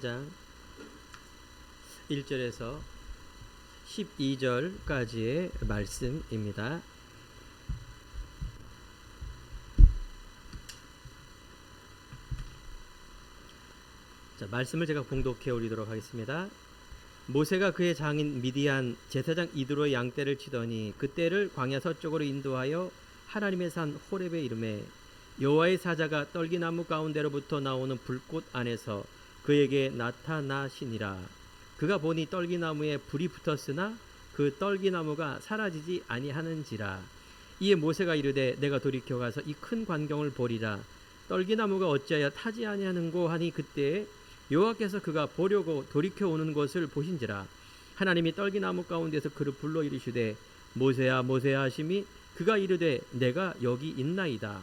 장 1절에서 12절까지의 말씀입니다. 자, 말씀을 제가 봉독해 올리도록 하겠습니다. 모세가 그의 장인 미디안 제사장 이드로의 양떼를 치더니 그 떼를 광야 서쪽으로 인도하여 하나님의 산 호렙에 이르매 여호와의 사자가 떨기나무 가운데로부터 나오는 불꽃 안에서 그에게 나타나시니라. 그가 보니 떨기나무에 불이 붙었으나 그 떨기나무가 사라지지 아니하는지라. 이에 모세가 이르되 내가 돌이켜 가서 이 큰 광경을 보리라. 떨기나무가 어찌하여 타지 아니하는고 하니 그때에 여호와께서 그가 보려고 돌이켜 오는 것을 보신지라. 하나님이 떨기나무 가운데서 그를 불러 이르시되 모세야 모세야 하심이 그가 이르되 내가 여기 있나이다.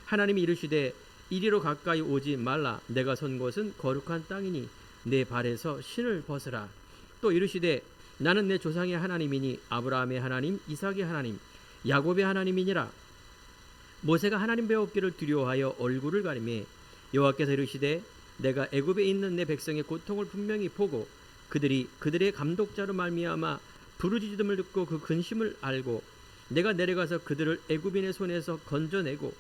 하나님이 이르시되 이리로 가까이 오지 말라. 내가 선 곳은 거룩한 땅이니 내 발에서 신을 벗으라. 또 이르시되 나는 내 조상의 하나님이니 아브라함의 하나님 이삭의 하나님 야곱의 하나님이니라. 모세가 하나님 배웠기를 두려워하여 얼굴을 가리매 여호와께서 이르시되 내가 애굽에 있는 내 백성의 고통을 분명히 보고 그들이 그들의 감독자로 말미암아 부르짖음을 듣고 그 근심을 알고 내가 내려가서 그들을 애굽인의 손에서 건져내고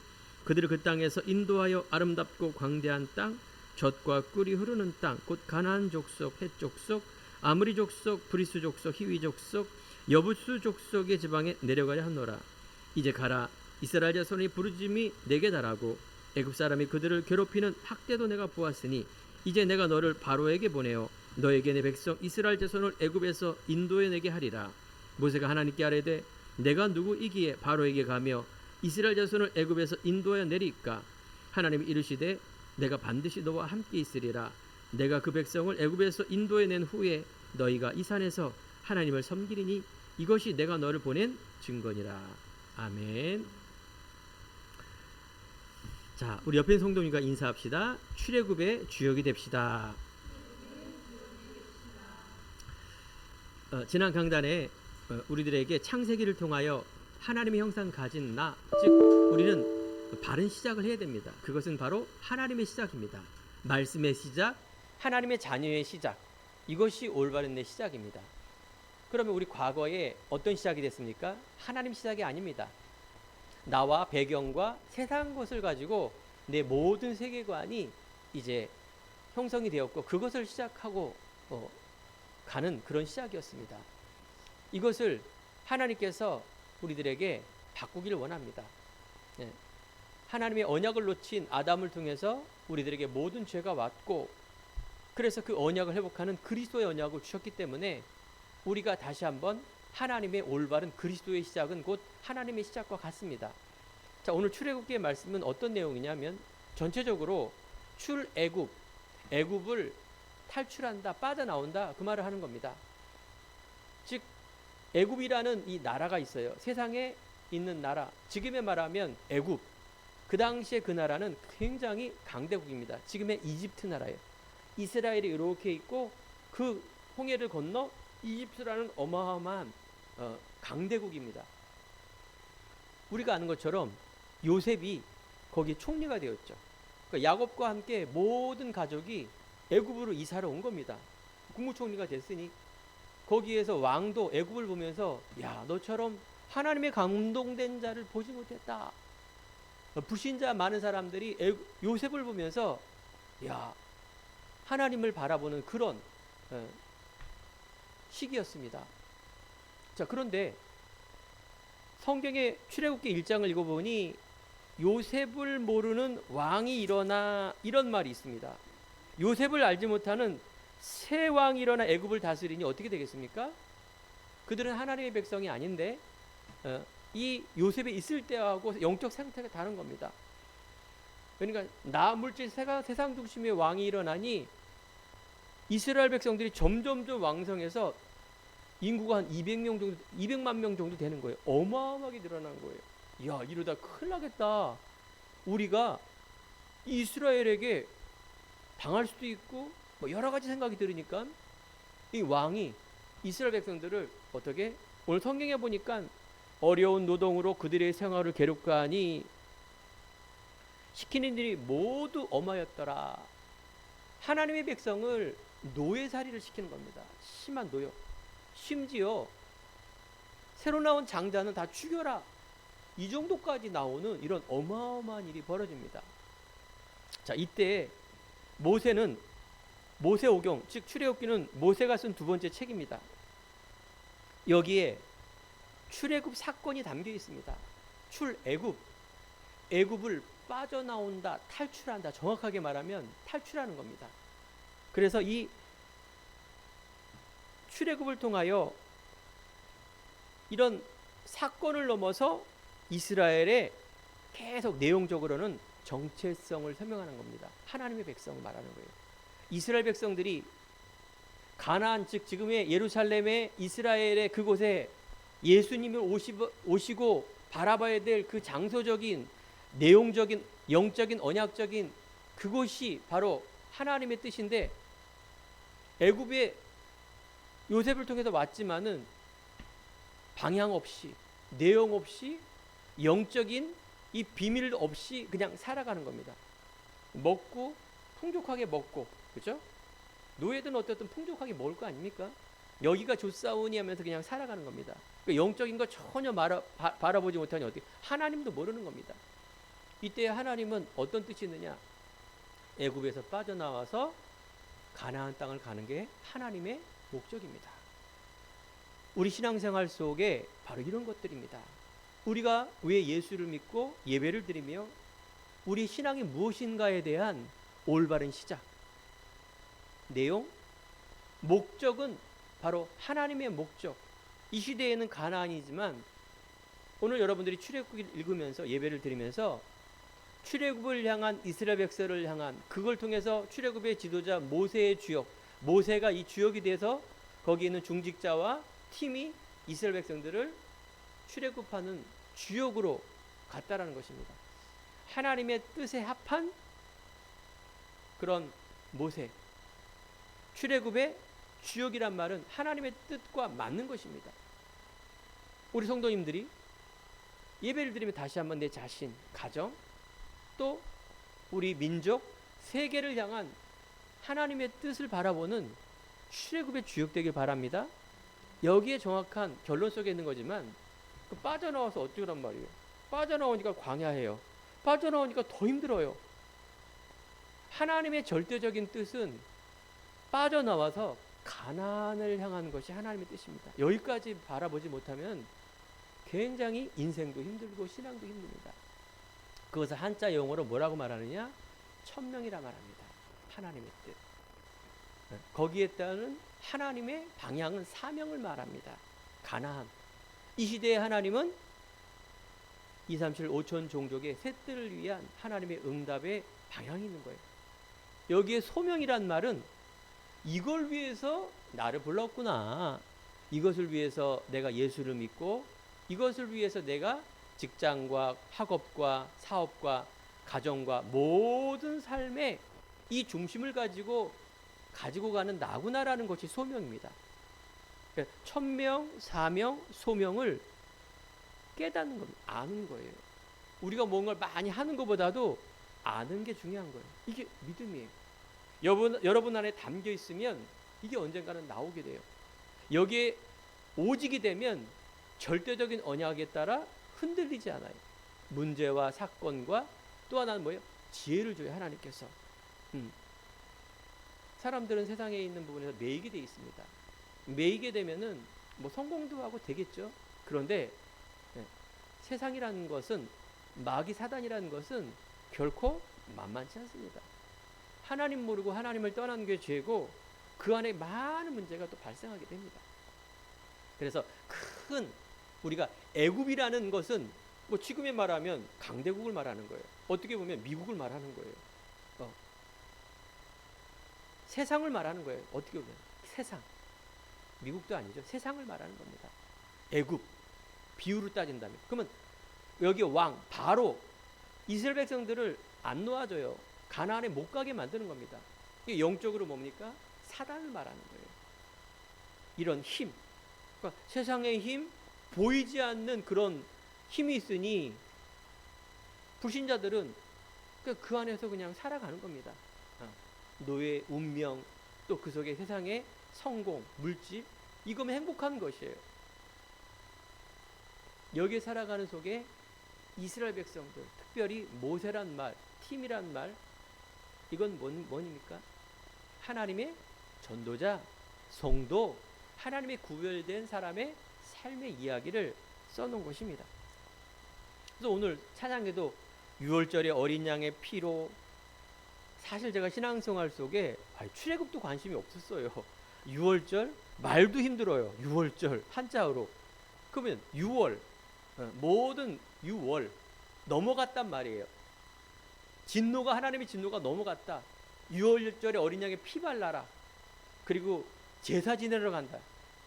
그들을 그 땅에서 인도하여 아름답고 광대한 땅 젖과 꿀이 흐르는 땅 곧 가나안 족속 헷 족속 아므리 족속 브리스 족속 히위 족속 여부수 족속의 지방에 내려가려 하노라. 이제 가라. 이스라엘 자손의 부르짖음이 내게 달하고 애굽 사람이 그들을 괴롭히는 학대도 내가 보았으니 이제 내가 너를 바로에게 보내어 너에게 내 백성 이스라엘 자손을 애굽에서 인도해내게 하리라. 모세가 하나님께 아뢰되 내가 누구이기에 바로에게 가며 이스라엘 자손을 애굽에서 인도하여 내리까. 하나님이 이르시되 내가 반드시 너와 함께 있으리라. 내가 그 백성을 애굽에서 인도해낸 후에 너희가 이 산에서 하나님을 섬기리니 이것이 내가 너를 보낸 증거니라. 아멘. 자, 우리 옆에 있는 성도님과 인사합시다. 출애굽의 주역이 됩시다. 지난 강단에 우리들에게 창세기를 통하여 하나님의 형상 가진 나, 즉 우리는 바른 시작을 해야 됩니다. 그것은 바로 하나님의 시작입니다. 말씀의 시작, 하나님의 자녀의 시작, 이것이 올바른 내 시작입니다. 그러면 우리 과거에 어떤 시작이 됐습니까? 하나님 시작이 아닙니다. 나와 배경과 세상 것을 가지고 내 모든 세계관이 이제 형성이 되었고 그것을 시작하고 가는 그런 시작이었습니다. 이것을 하나님께서 우리들에게 바꾸기를 원합니다. 하나님의 언약을 놓친 아담을 통해서 우리들에게 모든 죄가 왔고 그래서 그 언약을 회복하는 그리스도의 언약을 주셨기 때문에 우리가 다시 한번 하나님의 올바른 그리스도의 시작은 곧 하나님의 시작과 같습니다. 자, 오늘 출애굽기의 말씀은 어떤 내용이냐면 전체적으로 출애굽, 애굽을 탈출한다, 빠져나온다 그 말을 하는 겁니다. 즉 애굽이라는 이 나라가 있어요. 세상에 있는 나라, 지금의 말하면 애굽. 그 당시에 그 나라는 굉장히 강대국입니다. 지금의 이집트 나라예요. 이스라엘이 이렇게 있고 그 홍해를 건너 이집트라는 어마어마한 강대국입니다. 우리가 아는 것처럼 요셉이 거기 총리가 되었죠. 그러니까 야곱과 함께 모든 가족이 애굽으로 이사를 온 겁니다. 국무총리가 됐으니 거기에서 왕도 애굽을 보면서 야, 너처럼 하나님의 감동된 자를 보지 못했다. 불신자 많은 사람들이 요셉을 보면서 야, 하나님을 바라보는 그런 시기였습니다. 자, 그런데 성경의 출애굽기 1장을 읽어보니 요셉을 모르는 왕이 일어나 이런 말이 있습니다. 요셉을 알지 못하는 새 왕이 일어나 애굽을 다스리니 어떻게 되겠습니까? 그들은 하나님의 백성이 아닌데 이 요셉에 있을 때하고 영적 상태가 다른 겁니다. 그러니까 나 물질 세상 중심의 왕이 일어나니 이스라엘 백성들이 점점점 왕성해서 인구가 한 200만 명 정도 되는 거예요. 어마어마하게 늘어난 거예요. 야, 이러다 큰일 나겠다. 우리가 이스라엘에게 당할 수도 있고 뭐 여러 가지 생각이 들으니까 이 왕이 이스라엘 백성들을 어떻게 오늘 성경에 보니까 어려운 노동으로 그들의 생활을 괴롭게 하니 시키는 일이 모두 엄하였더라. 하나님의 백성을 노예살이를 시키는 겁니다. 심한 노역. 심지어 새로 나온 장자는 다 죽여라. 이 정도까지 나오는 이런 어마어마한 일이 벌어집니다. 자, 이때 모세오경, 즉 출애굽기는 모세가 쓴 두 번째 책입니다. 여기에 출애굽 사건이 담겨 있습니다. 애굽을 빠져나온다, 탈출한다. 정확하게 말하면 탈출하는 겁니다. 그래서 이 출애굽을 통하여 이런 사건을 넘어서 이스라엘의 계속 내용적으로는 정체성을 설명하는 겁니다. 하나님의 백성을 말하는 거예요. 이스라엘 백성들이 가나안, 즉 지금의 예루살렘의 이스라엘의 그곳에 예수님을 오시고 바라봐야 될 그 장소적인 내용적인 영적인 언약적인 그곳이 바로 하나님의 뜻인데, 애굽에 요셉을 통해서 왔지만은 방향 없이 내용 없이 영적인 이 비밀 없이 그냥 살아가는 겁니다. 먹고 풍족하게 먹고, 그렇죠? 노예든 어쨌든 풍족하게 먹을 거 아닙니까? 여기가 좋사오니 하면서 그냥 살아가는 겁니다. 그러니까 영적인 거 전혀 바라보지 못하니 어떻게 하나님도 모르는 겁니다. 이때 하나님은 어떤 뜻이 있느냐? 애굽에서 빠져나와서 가나안 땅을 가는 게 하나님의 목적입니다. 우리 신앙생활 속에 바로 이런 것들입니다. 우리가 왜 예수를 믿고 예배를 드리며 우리 신앙이 무엇인가에 대한 올바른 시작, 내용, 목적은 바로 하나님의 목적. 이 시대에는 가나안이지만 오늘 여러분들이 출애굽을 읽으면서 예배를 드리면서 출애굽을 향한 이스라엘 백성을 향한, 그걸 통해서 출애굽의 지도자 모세의 주역, 모세가 이 주역이 돼서 거기 있는 중직자와 팀이 이스라엘 백성들을 출애굽하는 주역으로 갔다라는 것입니다. 하나님의 뜻에 합한 그런 모세, 출애굽의 주역이란 말은 하나님의 뜻과 맞는 것입니다. 우리 성도님들이 예배를 드리면 다시 한번 내 자신, 가정, 또 우리 민족, 세계를 향한 하나님의 뜻을 바라보는 출애굽의 주역 되길 바랍니다. 여기에 정확한 결론 속에 있는 거지만 빠져나와서 어쩌란 말이에요. 빠져나오니까 광야해요. 빠져나오니까 더 힘들어요. 하나님의 절대적인 뜻은 빠져나와서 가나안을 향하는 것이 하나님의 뜻입니다. 여기까지 바라보지 못하면 굉장히 인생도 힘들고 신앙도 힘듭니다. 그것을 한자 용어로 뭐라고 말하느냐? 천명이라 말합니다. 하나님의 뜻. 거기에 따른 하나님의 방향은 사명을 말합니다. 가나안. 이 시대의 하나님은 2, 3, 7, 5천 종족의 셋들을 위한 하나님의 응답의 방향이 있는 거예요. 여기에 소명이란 말은 이걸 위해서 나를 불렀구나. 이것을 위해서 내가 예수를 믿고, 이것을 위해서 내가 직장과 학업과 사업과 가정과 모든 삶의 이 중심을 가지고 가는 나구나라는 것이 소명입니다. 그러니까 천명, 사명, 소명을 깨닫는 겁니다. 아는 거예요. 우리가 뭔가를 많이 하는 것보다도 아는 게 중요한 거예요. 이게 믿음이에요. 여러분 안에 담겨 있으면 이게 언젠가는 나오게 돼요. 여기에 오직이 되면 절대적인 언약에 따라 흔들리지 않아요. 문제와 사건과 또 하나는 뭐예요? 지혜를 줘요, 하나님께서. 사람들은 세상에 있는 부분에서 매이게 돼 있습니다. 매이게 되면은 뭐 성공도 하고 되겠죠. 그런데 세상이라는 것은, 마귀 사단이라는 것은 결코 만만치 않습니다. 하나님 모르고 하나님을 떠나는 게 죄고, 그 안에 많은 문제가 또 발생하게 됩니다. 그래서 우리가 애굽이라는 것은 뭐 지금에 말하면 강대국을 말하는 거예요. 어떻게 보면 미국을 말하는 거예요. 세상을 말하는 거예요. 어떻게 보면 세상. 미국도 아니죠. 세상을 말하는 겁니다. 애굽. 비유로 따진다면. 그러면 여기 왕 바로 이스라엘 백성들을 안 놓아줘요. 가나안에 못 가게 만드는 겁니다. 이게 영적으로 뭡니까? 사단을 말하는 거예요. 이런 힘. 그러니까 세상의 힘, 보이지 않는 그런 힘이 있으니 불신자들은 그 안에서 그냥 살아가는 겁니다. 노예, 운명, 또 그 속에 세상의 성공, 물질, 이거면 행복한 것이에요. 여기에 살아가는 속에 이스라엘 백성들, 특별히 모세란 말, 팀이란 말, 이건 뭐입니까? 하나님의 전도자, 성도, 하나님의 구별된 사람의 삶의 이야기를 써놓은 것입니다. 그래서 오늘 찬양에도 6월절에 어린 양의 피로, 사실 제가 신앙생활 속에 출애굽도 관심이 없었어요. 6월절 말도 힘들어요. 6월절 한자어로. 그러면 6월, 모든 6월 넘어갔단 말이에요. 진노가, 하나님의 진노가 넘어갔다. 6월절에 어린 양의 피 발라라. 그리고 제사 지내러 간다.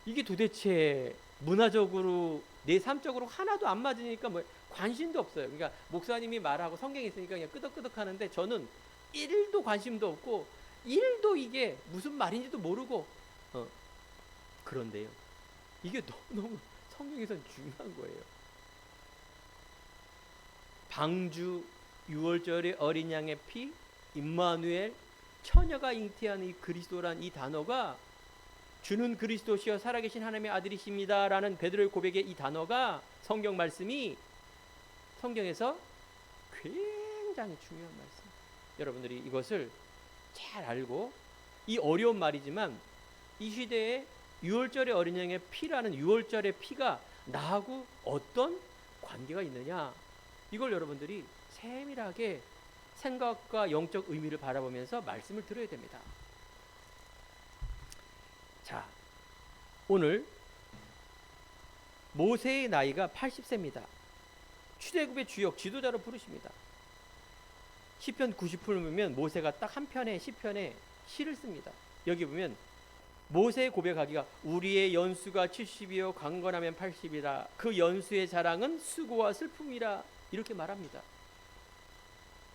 이게 도대체 문화적으로 내 삶적으로 하나도 안 맞으니까 뭐 관심도 없어요. 그러니까 목사님이 말하고 성경에 있으니까 그냥 끄덕끄덕 하는데 저는 1도 관심도 없고 1도 이게 무슨 말인지도 모르고 그런데요. 이게 너무 성경에서는 중요한 거예요. 방주, 6월절의 어린 양의 피, 임마누엘, 처녀가 잉태하는 이 그리스도란 이 단어가 주는 그리스도시여 살아계신 하나님의 아들이십니다 라는 베드로의 고백의 이 단어가, 성경 말씀이 성경에서 굉장히 중요한 말씀. 여러분들이 이것을 잘 알고, 이 어려운 말이지만 이 시대에 6월절의 어린 양의 피라는 6월절의 피가 나하고 어떤 관계가 있느냐, 이걸 여러분들이 세밀하게 생각과 영적 의미를 바라보면서 말씀을 들어야 됩니다. 자, 오늘 모세의 나이가 80세입니다. 출애굽의 주역, 지도자로 부르십니다. 시편 90편을 보면 모세가 딱 한 편의 시편에 시를 씁니다. 여기 보면 모세의 고백하기가 우리의 연수가 70이요 강건하면 80이라 그 연수의 자랑은 수고와 슬픔이라 이렇게 말합니다.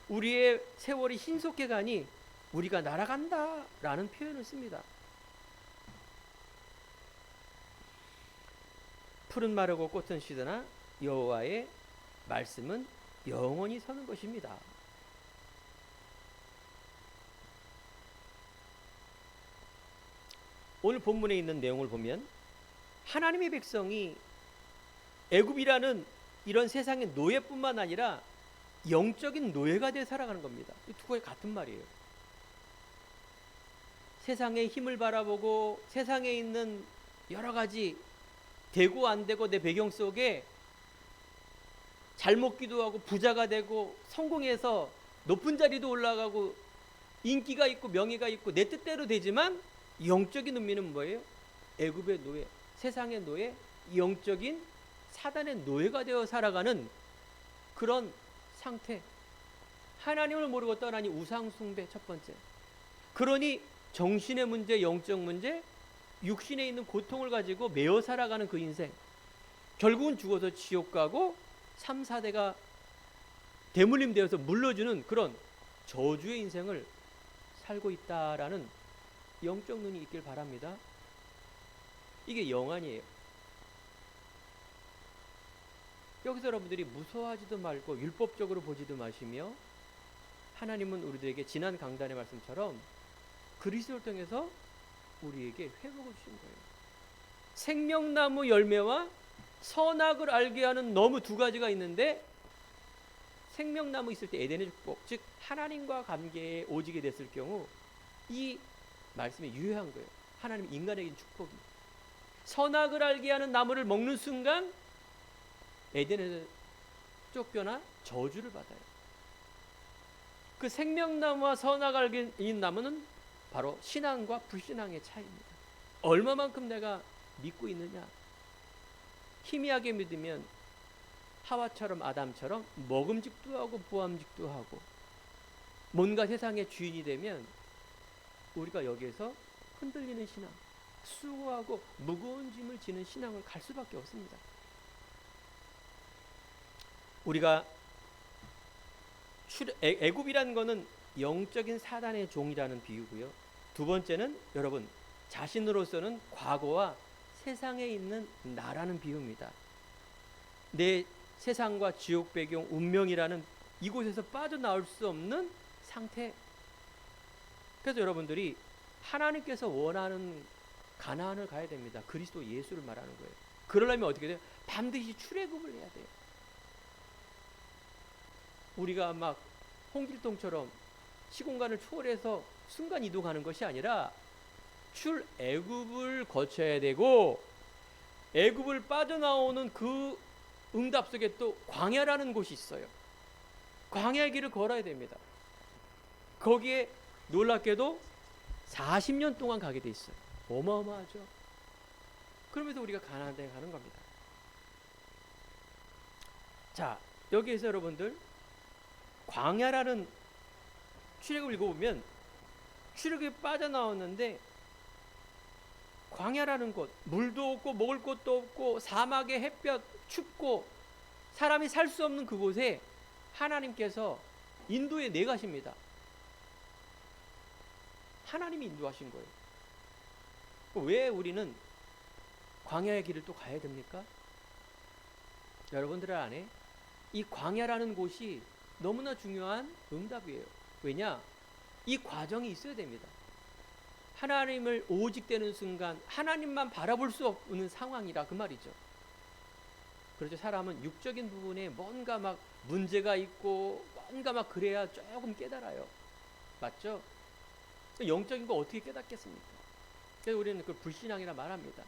우리의 세월이 신속해 가니 우리가 날아간다 라는 표현을 씁니다. 푸른 마르고 꽃은 시드나 여호와의 말씀은 영원히 서는 것입니다. 오늘 본문에 있는 내용을 보면 하나님의 백성이 애굽이라는 이런 세상의 노예뿐만 아니라 영적인 노예가 되어 살아가는 겁니다. 이 두 가지 같은 말이에요. 세상의 힘을 바라보고 세상에 있는 여러 가지 되고 안 되고 내 배경 속에 잘 먹기도 하고 부자가 되고 성공해서 높은 자리도 올라가고 인기가 있고 명예가 있고 내 뜻대로 되지만 영적인 의미는 뭐예요? 애굽의 노예, 세상의 노예, 영적인 사단의 노예가 되어 살아가는 그런 상태. 하나님을 모르고 떠나니 우상 숭배 첫 번째. 그러니 정신의 문제, 영적 문제, 육신에 있는 고통을 가지고 매어 살아가는 그 인생. 결국은 죽어서 지옥 가고 3, 4대가 대물림 되어서 물러주는 그런 저주의 인생을 살고 있다라는 영적 눈이 있길 바랍니다. 이게 영안이에요. 여기서 여러분들이 무서워하지도 말고 율법적으로 보지도 마시며 하나님은 우리들에게 지난 강단의 말씀처럼 그리스도를 통해서 우리에게 회복을 주신 거예요. 생명나무 열매와 선악을 알게 하는 너무 두 가지가 있는데 생명나무 있을 때 에덴의 축복, 즉 하나님과 관계에 오지게 됐을 경우 이 말씀이 유효한 거예요. 하나님 인간에게 축복입니다. 선악을 알게 하는 나무를 먹는 순간 에덴에서 쫓겨나 저주를 받아요. 그 생명나무와 선악을 알게 하는 나무는 바로 신앙과 불신앙의 차이입니다. 얼마만큼 내가 믿고 있느냐. 희미하게 믿으면 하와처럼 아담처럼 먹음직도 하고 부함직도 하고 뭔가 세상의 주인이 되면 우리가 여기에서 흔들리는 신앙, 수고하고 무거운 짐을 지는 신앙을 갈 수밖에 없습니다. 우리가 애굽이라는 것은 영적인 사단의 종이라는 비유고요. 두 번째는 여러분 자신으로서는 과거와 세상에 있는 나라는 비유입니다. 내 세상과 지옥 배경 운명이라는 이곳에서 빠져나올 수 없는 상태. 그래서 여러분들이 하나님께서 원하는 가나안을 가야 됩니다. 그리스도 예수를 말하는 거예요. 그러려면 어떻게 돼요? 반드시 출애굽을 해야 돼요. 우리가 막 홍길동처럼 시공간을 초월해서 순간 이동하는 것이 아니라 출애굽을 거쳐야 되고, 애굽을 빠져나오는 그 응답 속에 또 광야라는 곳이 있어요. 광야의 길을 걸어야 됩니다. 거기에 놀랍게도 40년 동안 가게 돼 있어요. 어마어마하죠. 그러면서 우리가 가나안 땅에 가는 겁니다. 자, 여기에서 여러분들 광야라는 출애굽을 읽어보면 출애굽이 빠져나왔는데, 광야라는 곳, 물도 없고 먹을 것도 없고 사막의 햇볕 춥고 사람이 살 수 없는 그곳에 하나님께서 인도에 내가십니다. 하나님이 인도하신 거예요. 왜 우리는 광야의 길을 또 가야 됩니까? 여러분들 안에 이 광야라는 곳이 너무나 중요한 응답이에요. 왜냐? 이 과정이 있어야 됩니다. 하나님을 오직되는 순간 하나님만 바라볼 수 없는 상황이라 그 말이죠. 그렇죠. 사람은 육적인 부분에 뭔가 막 문제가 있고 뭔가 막 그래야 조금 깨달아요. 맞죠? 영적인 거 어떻게 깨닫겠습니까? 그래서 우리는 그걸 불신앙이라 말합니다.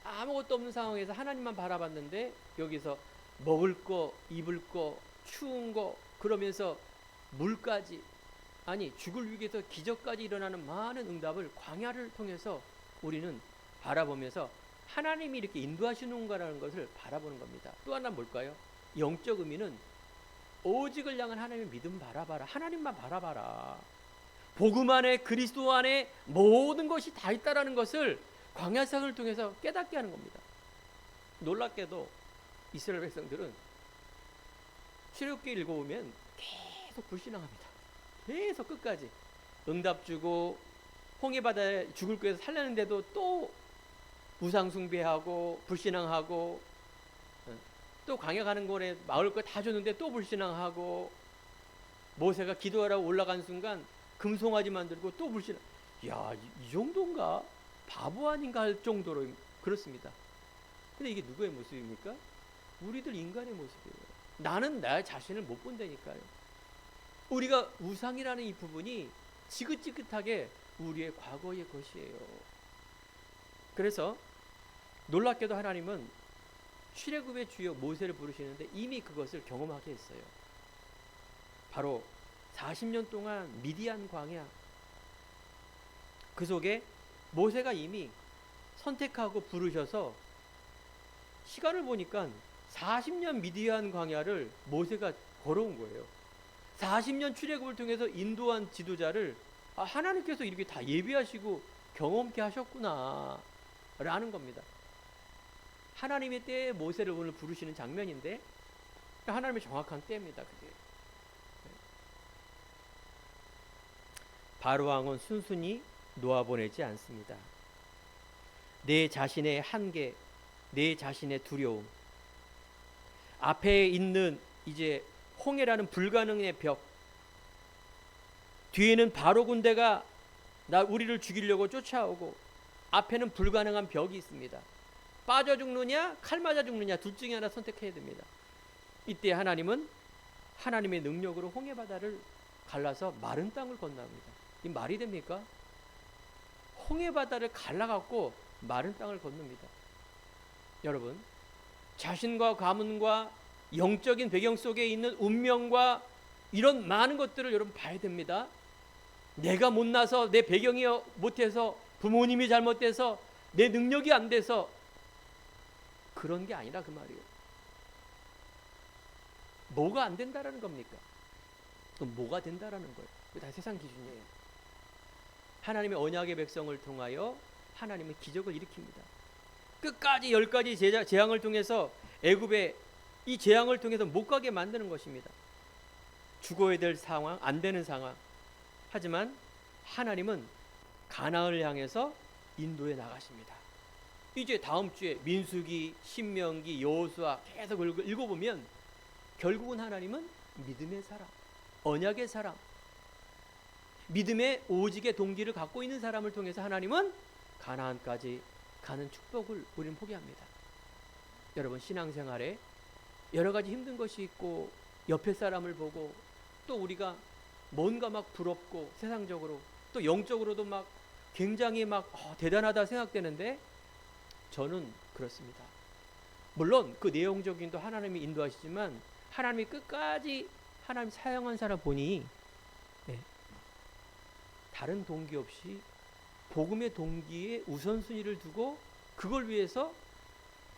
아무것도 없는 상황에서 하나님만 바라봤는데 여기서 먹을 거, 입을 거, 추운 거, 그러면서 물까지, 아니 죽을 위기에서 기적까지 일어나는 많은 응답을 광야를 통해서 우리는 바라보면서 하나님이 이렇게 인도하시는 거라는 것을 바라보는 겁니다. 또 하나 뭘까요? 영적 의미는 오직을 향한 하나님의 믿음 바라봐라. 하나님만 바라봐라. 복음 안에, 그리스도 안에 모든 것이 다 있다라는 것을 광야상을 통해서 깨닫게 하는 겁니다. 놀랍게도 이스라엘 백성들은 출애굽기 읽어보면 계속 불신앙합니다. 계속 끝까지 응답 주고 홍해바다에 죽을 거에서 살려는데도 또 우상 숭배하고 불신앙하고, 또 광야 가는 거에 마을 거 다 줬는데 또 불신앙하고, 모세가 기도하라고 올라간 순간 금송아지 만들고 또 불신앙. 야, 이 정도인가? 바보 아닌가 할 정도로 그렇습니다. 근데 이게 누구의 모습입니까? 우리들 인간의 모습이에요. 나는 나 자신을 못 본다니까요. 우리가 우상이라는 이 부분이 지긋지긋하게 우리의 과거의 것이에요. 그래서 놀랍게도 하나님은 출애굽의 주역 모세를 부르시는데 이미 그것을 경험하게 했어요. 바로 40년 동안 미디안 광야, 그 속에 모세가 이미 선택하고 부르셔서 시간을 보니까 40년 미디안 광야를 모세가 걸어온 거예요. 40년 출애굽을 통해서 인도한 지도자를 하나님께서 이렇게 다 예비하시고 경험케 하셨구나 라는 겁니다. 하나님의 때에 모세를 오늘 부르시는 장면인데 하나님의 정확한 때입니다. 그게. 바로왕은 순순히 놓아보내지 않습니다. 내 자신의 한계, 내 자신의 두려움, 앞에 있는 이제 홍해라는 불가능의 벽, 뒤에는 바로 군대가 우리를 죽이려고 쫓아오고 앞에는 불가능한 벽이 있습니다. 빠져 죽느냐 칼 맞아 죽느냐 둘 중에 하나 선택해야 됩니다. 이때 하나님은 하나님의 능력으로 홍해바다를 갈라서 마른 땅을 건너갑니다. 이 말이 됩니까? 홍해바다를 갈라갖고 마른 땅을 건넙니다. 여러분, 자신과 가문과 영적인 배경 속에 있는 운명과 이런 많은 것들을 여러분 봐야 됩니다. 내가 못나서, 내 배경이 못해서, 부모님이 잘못돼서, 내 능력이 안 돼서 그런 게 아니라 그 말이에요. 뭐가 안 된다라는 겁니까? 그럼 뭐가 된다라는 거예요. 그게 다 세상 기준이에요. 하나님의 언약의 백성을 통하여 하나님은 기적을 일으킵니다. 끝까지 10가지 재앙을 통해서 애굽의 이 재앙을 통해서 못 가게 만드는 것입니다. 죽어야 될 상황, 안 되는 상황. 하지만 하나님은 가나안을 향해서 인도해 나가십니다. 이제 다음 주에 민수기, 신명기, 여호수아 계속 읽어보면 결국은 하나님은 믿음의 사람, 언약의 사람, 믿음의 오직의 동기를 갖고 있는 사람을 통해서 하나님은 가나안까지 가는 축복을 우리는 포기합니다. 여러분, 신앙생활에 여러 가지 힘든 것이 있고 옆에 사람을 보고 또 우리가 뭔가 막 부럽고 세상적으로 또 영적으로도 막 굉장히 막 대단하다 생각되는데 저는 그렇습니다. 물론 그 내용적인도 하나님이 인도하시지만 하나님이 끝까지 하나님 사용한 사람 보니 다른 동기 없이 복음의 동기에 우선순위를 두고 그걸 위해서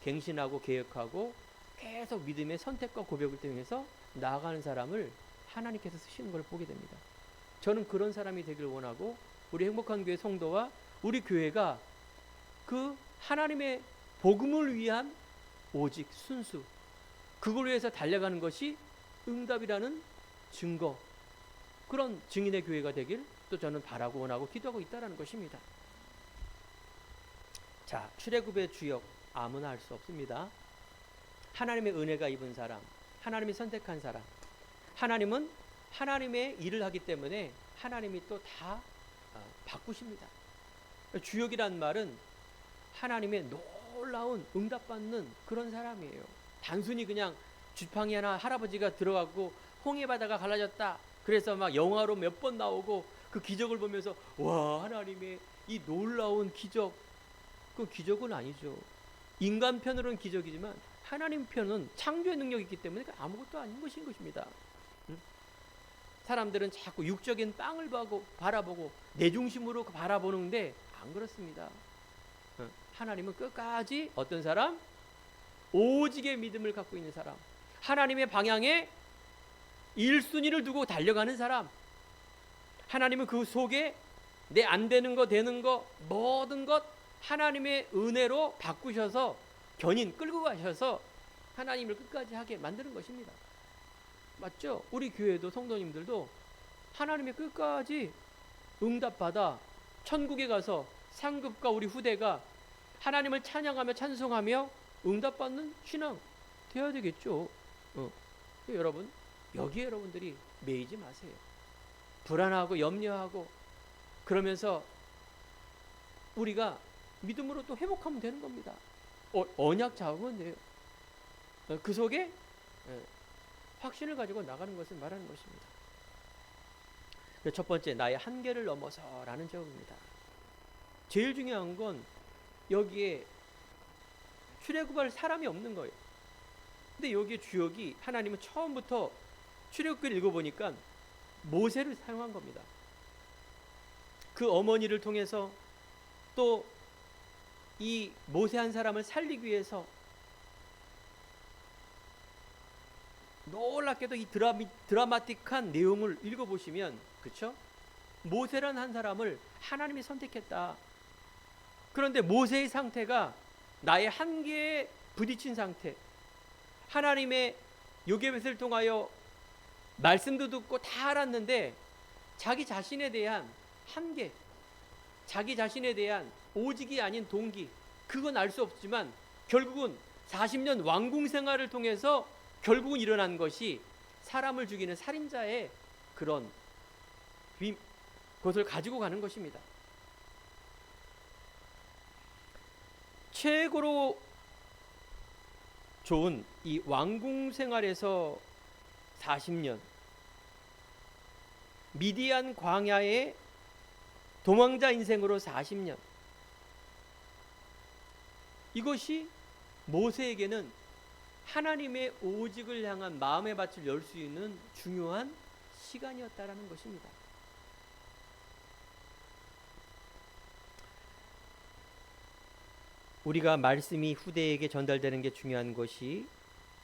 갱신하고 개혁하고 계속 믿음의 선택과 고백을 통해서 나아가는 사람을 하나님께서 쓰시는 걸 보게 됩니다. 저는 그런 사람이 되길 원하고 우리 행복한 교회 성도와 우리 교회가 그 하나님의 복음을 위한 오직 순수, 그걸 위해서 달려가는 것이 응답이라는 증거, 그런 증인의 교회가 되길 또 저는 바라고 원하고 기도하고 있다는 것입니다. 자, 출애굽의 주역 아무나 할 수 없습니다. 하나님의 은혜가 입은 사람, 하나님이 선택한 사람, 하나님은 하나님의 일을 하기 때문에 하나님이 또 다 바꾸십니다. 주역이란 말은 하나님의 놀라운 응답받는 그런 사람이에요. 단순히 그냥 지팡이 하나 할아버지가 들어가고 홍해 바다가 갈라졌다, 그래서 막 영화로 몇 번 나오고 그 기적을 보면서 와, 하나님의 이 놀라운 기적, 그 기적은 아니죠. 인간 편으로는 기적이지만 하나님 편은 창조의 능력이 있기 때문에 아무것도 아닌 것인 것입니다. 사람들은 자꾸 육적인 빵을 바라보고 내 중심으로 바라보는데 안 그렇습니다. 하나님은 끝까지 어떤 사람? 오직의 믿음을 갖고 있는 사람, 하나님의 방향에 1순위를 두고 달려가는 사람, 하나님은 그 속에 내 안 되는 거 되는 거 모든 것 하나님의 은혜로 바꾸셔서 견인 끌고 가셔서 하나님을 끝까지 하게 만드는 것입니다. 맞죠? 우리 교회도 성도님들도 하나님의 끝까지 응답받아 천국에 가서 상급과 우리 후대가 하나님을 찬양하며 찬송하며 응답받는 신앙 되어야 되겠죠. 여러분, 여기에 여러분들이 매이지 마세요. 불안하고 염려하고 그러면서 우리가 믿음으로 또 회복하면 되는 겁니다. 언약 잡으면 돼요. 그 속에 확신을 가지고 나가는 것을 말하는 것입니다. 첫 번째, 나의 한계를 넘어서라는 제목입니다. 제일 중요한 건 여기에 출애굽할 사람이 없는 거예요. 근데 여기에 주역이 하나님은 처음부터 출애굽기를 읽어보니까 모세를 사용한 겁니다. 그 어머니를 통해서 또 이 모세 한 사람을 살리기 위해서 놀랍게도 이 드라마틱한 내용을 읽어보시면, 그렇죠? 모세란 한 사람을 하나님이 선택했다. 그런데 모세의 상태가 나의 한계에 부딪힌 상태, 하나님의 요괴벳을 통하여 말씀도 듣고 다 알았는데 자기 자신에 대한 한계, 자기 자신에 대한 오직이 아닌 동기, 그건 알 수 없지만 결국은 40년 왕궁 생활을 통해서 결국은 일어난 것이 사람을 죽이는 살인자의 그런 것을 가지고 가는 것입니다. 최고로 좋은 이 왕궁 생활에서 40년, 미디안 광야의 도망자 인생으로 40년, 이것이 모세에게는 하나님의 오직을 향한 마음의 밭을 열 수 있는 중요한 시간이었다라는 것입니다. 우리가 말씀이 후대에게 전달되는 게 중요한 것이,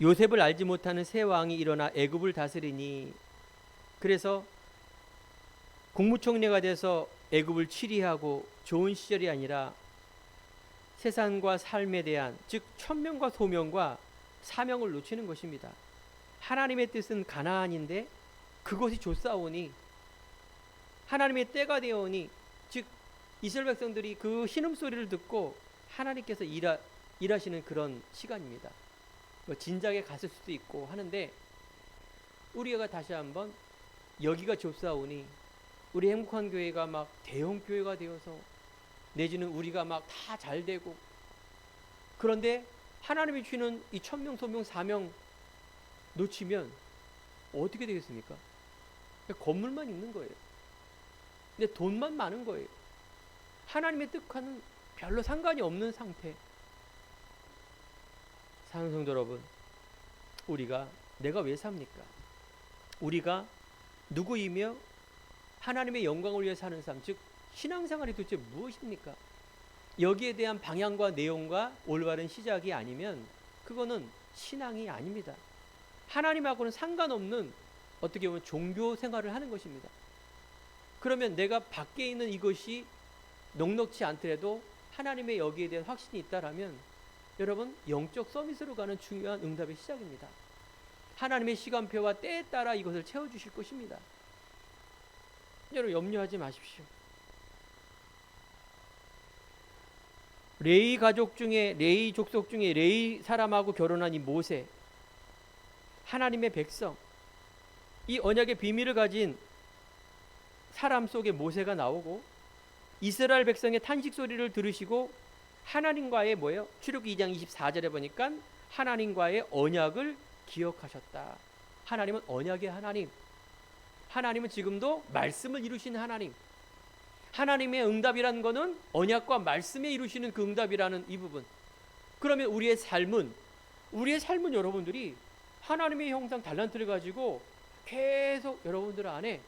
요셉을 알지 못하는 새 왕이 일어나 애굽을 다스리니, 그래서 국무총리가 돼서 애굽을 치리하고 좋은 시절이 아니라 세상과 삶에 대한, 즉 천명과 소명과 사명을 놓치는 것입니다. 하나님의 뜻은 가나안인데 그것이 좁사오니, 하나님의 때가 되오니, 즉 이스라엘 백성들이 그 신음소리를 듣고 하나님께서 일하시는 그런 시간입니다. 진작에 갔을 수도 있고 하는데, 우리가 다시 한번 여기가 좁사오니 우리 행복한 교회가 막 대형 교회가 되어서 내지는 우리가 막 다 잘 되고, 그런데 하나님이 주시는 이 천명, 소명, 사명 놓치면 어떻게 되겠습니까? 건물만 있는 거예요. 근데 돈만 많은 거예요. 하나님의 뜻과는 별로 상관이 없는 상태. 사랑하는 성도 여러분, 내가 왜 삽니까? 우리가 누구이며 하나님의 영광을 위해 사는 삶, 즉 신앙생활이 도대체 무엇입니까? 여기에 대한 방향과 내용과 올바른 시작이 아니면 그거는 신앙이 아닙니다. 하나님하고는 상관없는 어떻게 보면 종교 생활을 하는 것입니다. 그러면 내가 밖에 있는 이것이 넉넉지 않더라도 하나님의 여기에 대한 확신이 있다라면 여러분, 영적 서밋으로 가는 중요한 응답의 시작입니다. 하나님의 시간표와 때에 따라 이것을 채워주실 것입니다. 여러분, 염려하지 마십시오. 레위 족속 중에 레위 사람하고 결혼한 이 모세, 하나님의 백성, 이 언약의 비밀을 가진 사람 속에 모세가 나오고 이스라엘 백성의 탄식 소리를 들으시고 하나님과의 출애굽기 2장 24절에 보니까 하나님과의 언약을 기억하셨다. 하나님은 언약의 하나님, 하나님은 지금도 말씀을 이루시는 하나님. 하나님의 응답이라는 것은 언약과 말씀에 이루시는 그 응답이라는 이 부분. 그러면 우리의 삶은 여러분들이 하나님의 형상 달란트를 가지고 계속 여러분들 안에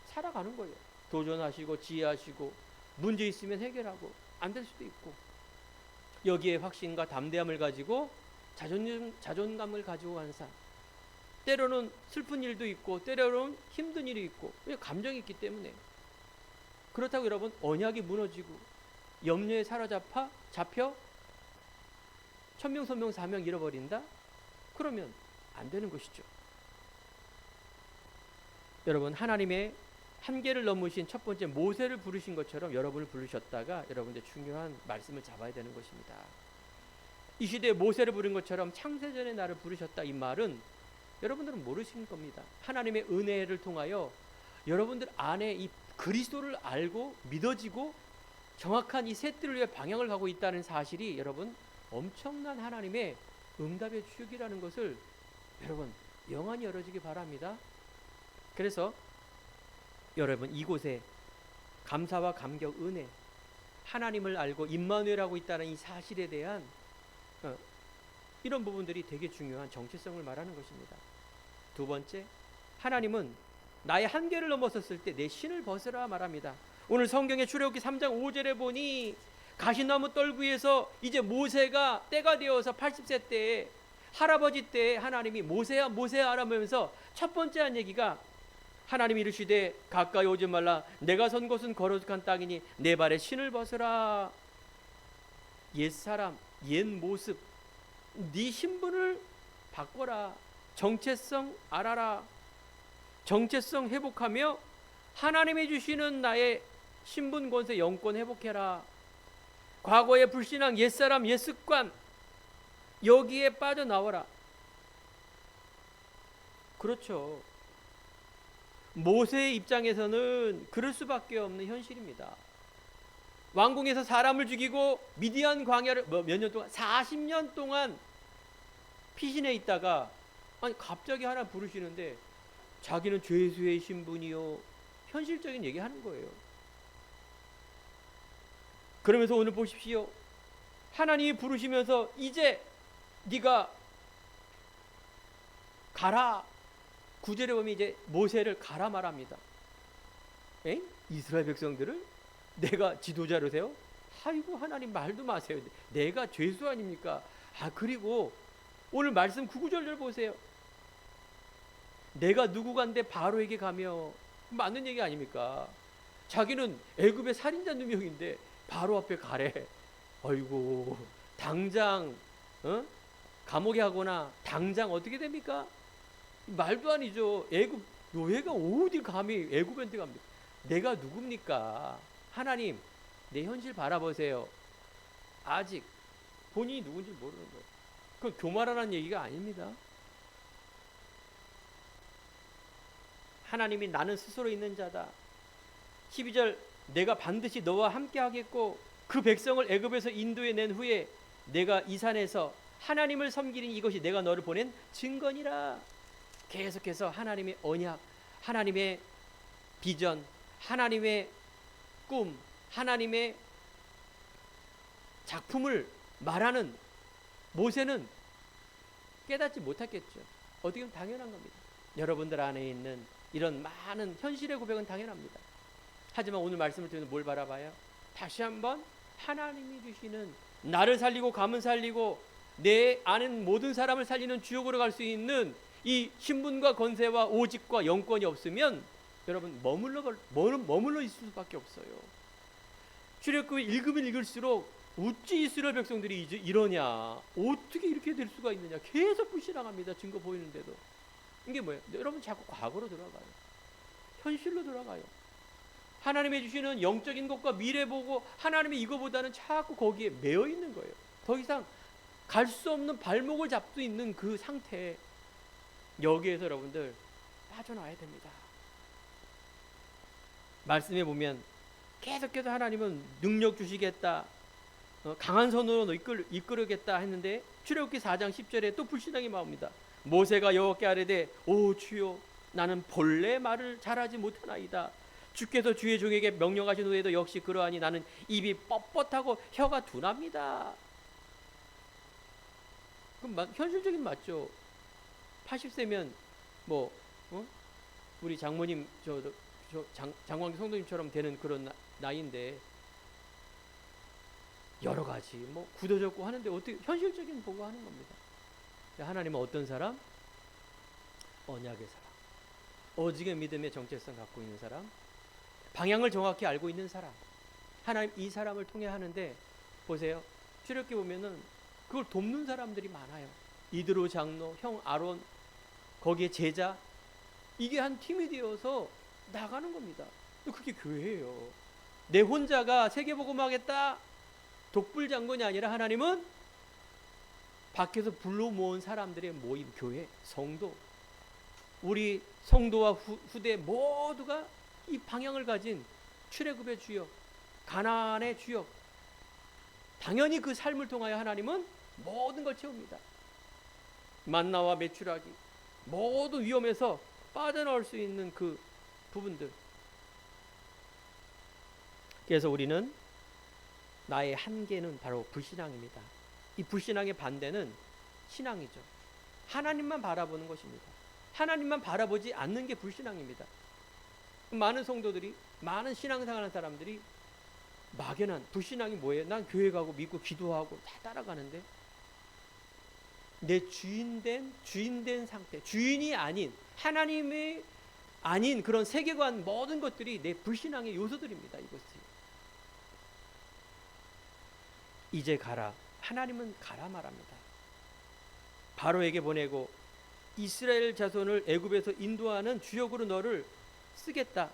살아가는 거예요. 도전하시고 지혜하시고 문제 있으면 해결하고 안 될 수도 있고, 여기에 확신과 담대함을 가지고 자존감을 가지고 가는 삶. 때로는 슬픈 일도 있고 때로는 힘든 일이 있고, 감정이 있기 때문에. 그렇다고 여러분 언약이 무너지고 염려에 잡혀 천명, 소명, 사명 잃어버린다? 그러면 안 되는 것이죠. 여러분, 하나님의 한계를 넘으신 첫 번째 모세를 부르신 것처럼 여러분을 부르셨다가 여러분들 중요한 말씀을 잡아야 되는 것입니다. 이 시대에 모세를 부른 것처럼 창세전에 나를 부르셨다, 이 말은 여러분들은 모르시는 겁니다. 하나님의 은혜를 통하여 여러분들 안에 이 그리스도를 알고 믿어지고 정확한 이 셋들을 위해 방향을 가고 있다는 사실이 여러분 엄청난 하나님의 응답의 주역이라는 것을 여러분 영안이 열어지기 바랍니다. 그래서 여러분, 이곳에 감사와 감격, 은혜, 하나님을 알고 임마누엘하고 있다는 이 사실에 대한 이런 부분들이 되게 중요한 정체성을 말하는 것입니다. 두 번째, 하나님은 나의 한계를 넘어섰을 때 내 신을 벗으라 말합니다. 오늘 성경의 출애굽기 3장 5절에 보니 가시나무 떨구에서 이제 모세가 때가 되어서 80세 때에, 할아버지 때에 하나님이 모세야 모세야 하라면서 첫 번째 한 얘기가, 하나님이 이르시되 가까이 오지 말라, 내가 선 곳은 거룩한 땅이니 내 발에 신을 벗으라. 옛사람, 옛 모습, 네 신분을 바꿔라. 정체성 알아라. 정체성 회복하며 하나님이 주시는 나의 신분, 권세, 영권 회복해라. 과거의 불신앙, 옛사람, 옛습관, 여기에 빠져나와라. 그렇죠. 모세의 입장에서는 그럴 수밖에 없는 현실입니다. 왕궁에서 사람을 죽이고 미디안 광야를 몇 년 동안, 40년 동안 피신해 있다가 갑자기 하나 부르시는데 자기는 죄수의 신분이요, 현실적인 얘기 하는 거예요. 그러면서 오늘 보십시오. 하나님이 부르시면서 이제 네가 가라. 9절에 보면 이제 모세를 가라 말합니다. 이스라엘 백성들을 내가 지도자로 세워? 아이고, 하나님 말도 마세요. 내가 죄수 아닙니까? 그리고 오늘 말씀 9, 9절을 보세요. 내가 누구간데 바로에게 가며, 맞는 얘기 아닙니까? 자기는 애굽의 살인자 누명인데 바로 앞에 가래. 아이고, 당장 감옥에 하거나 당장 어떻게 됩니까? 말도 아니죠. 애굽 노예가 어디 감히 애굽한테 갑니까? 내가 누굽니까? 하나님, 내 현실 바라보세요. 아직 본인이 누군지 모르는 거예요. 그건 교만하라는 얘기가 아닙니다. 하나님이 나는 스스로 있는 자다. 12절 내가 반드시 너와 함께 하겠고 그 백성을 애굽에서 인도해 낸 후에 내가 이 산에서 하나님을 섬기는 이것이 내가 너를 보낸 증거니라. 계속해서 하나님의 언약, 하나님의 비전, 하나님의 꿈, 하나님의 작품을 말하는 모세는 깨닫지 못했겠죠. 어떻게 보면 당연한 겁니다. 여러분들 안에 있는 이런 많은 현실의 고백은 당연합니다. 하지만 오늘 말씀을 드리면 뭘 바라봐요? 다시 한번 하나님이 주시는 나를 살리고 가문 살리고 내 아는 모든 사람을 살리는 주역으로 갈 수 있는 이 신분과 권세와 오직과 영권이 없으면 여러분 머물러 있을 수밖에 없어요. 출애굽기 읽으면 읽을수록 어찌 이스라엘 백성들이 이러냐, 어떻게 이렇게 될 수가 있느냐, 계속 불신앙합니다. 증거 보이는데도. 이게 뭐예요? 여러분 자꾸 과거로 돌아가요. 현실로 돌아가요. 하나님이 주시는 영적인 것과 미래 보고 하나님이 이거보다는 자꾸 거기에 매여 있는 거예요. 더 이상 갈 수 없는 발목을 잡을 수 있는 그 상태. 여기에서 여러분들 빠져나와야 됩니다. 말씀에 보면 계속해서 하나님은 능력 주시겠다, 강한 손으로 이끌겠다 했는데 출애굽기 4장 10절에 또 불신앙이 나옵니다. 모세가 여호와께 아뢰되 오 주여 나는 본래 말을 잘하지 못하나이다. 주께서 주의 종에게 명령하신 후에도 역시 그러하니 나는 입이 뻣뻣하고 혀가 둔합니다. 그럼 현실적인 맞죠. 80세면 우리 장모님 장광기 성도님처럼 되는 그런 나이인데 여러 가지 굳어졌고 하는데 어떻게 현실적인 보고 하는 겁니다. 하나님은 어떤 사람? 언약의 사람, 오직의 믿음의 정체성 갖고 있는 사람, 방향을 정확히 알고 있는 사람. 하나님 이 사람을 통해 하는데 보세요. 출애굽기 보면은 그걸 돕는 사람들이 많아요. 이드로 장로, 형 아론, 거기에 제자, 이게 한 팀이 되어서 나가는 겁니다. 그게 교회예요. 내 혼자가 세계복음하겠다 독불장군이 아니라 하나님은 밖에서 불러 모은 사람들의 모임, 교회, 성도, 우리 성도와 후대 모두가 이 방향을 가진 출애굽의 주역, 가나안의 주역, 당연히 그 삶을 통하여 하나님은 모든 걸 채웁니다. 만나와 메추라기, 모든 위험에서 빠져나올 수 있는 그 부분들. 그래서 우리는 나의 한계는 바로 불신앙입니다. 이 불신앙의 반대는 신앙이죠. 하나님만 바라보는 것입니다. 하나님만 바라보지 않는 게 불신앙입니다. 많은 성도들이, 많은 신앙생활하는 사람들이 막연한 불신앙이 뭐예요? 난 교회 가고 믿고 기도하고 다 따라가는데 내 주인된 상태, 주인이 아닌 하나님의 아닌 그런 세계관, 모든 것들이 내 불신앙의 요소들입니다. 이것이 이제 가라, 하나님은 가라 말합니다. 바로에게 보내고 이스라엘 자손을 애굽에서 인도하는 주역으로 너를 쓰겠다.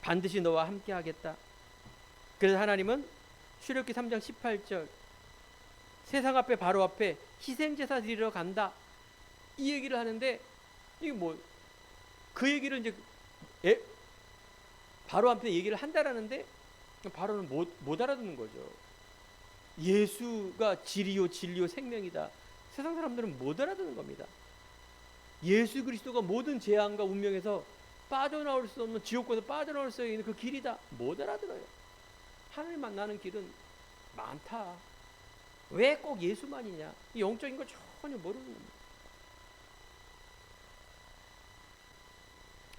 반드시 너와 함께 하겠다. 그래서 하나님은 출애굽기 3장 18절 세상 앞에 바로 앞에 희생제사 드리러 간다, 이 얘기를 하는데 이게 그 얘기를 이제 바로 앞에 얘기를 한다라는데 바로는 못 알아듣는 거죠. 예수가 진리요 진리요 생명이다. 세상 사람들은 못 알아듣는 겁니다. 예수 그리스도가 모든 재앙과 운명에서 빠져나올 수 없는, 지옥에서 빠져나올 수 있는 그 길이다. 못 알아들어요. 하나님 만나는 길은 많다. 왜 꼭 예수만이냐? 이 영적인 거 전혀 모르는 겁니다.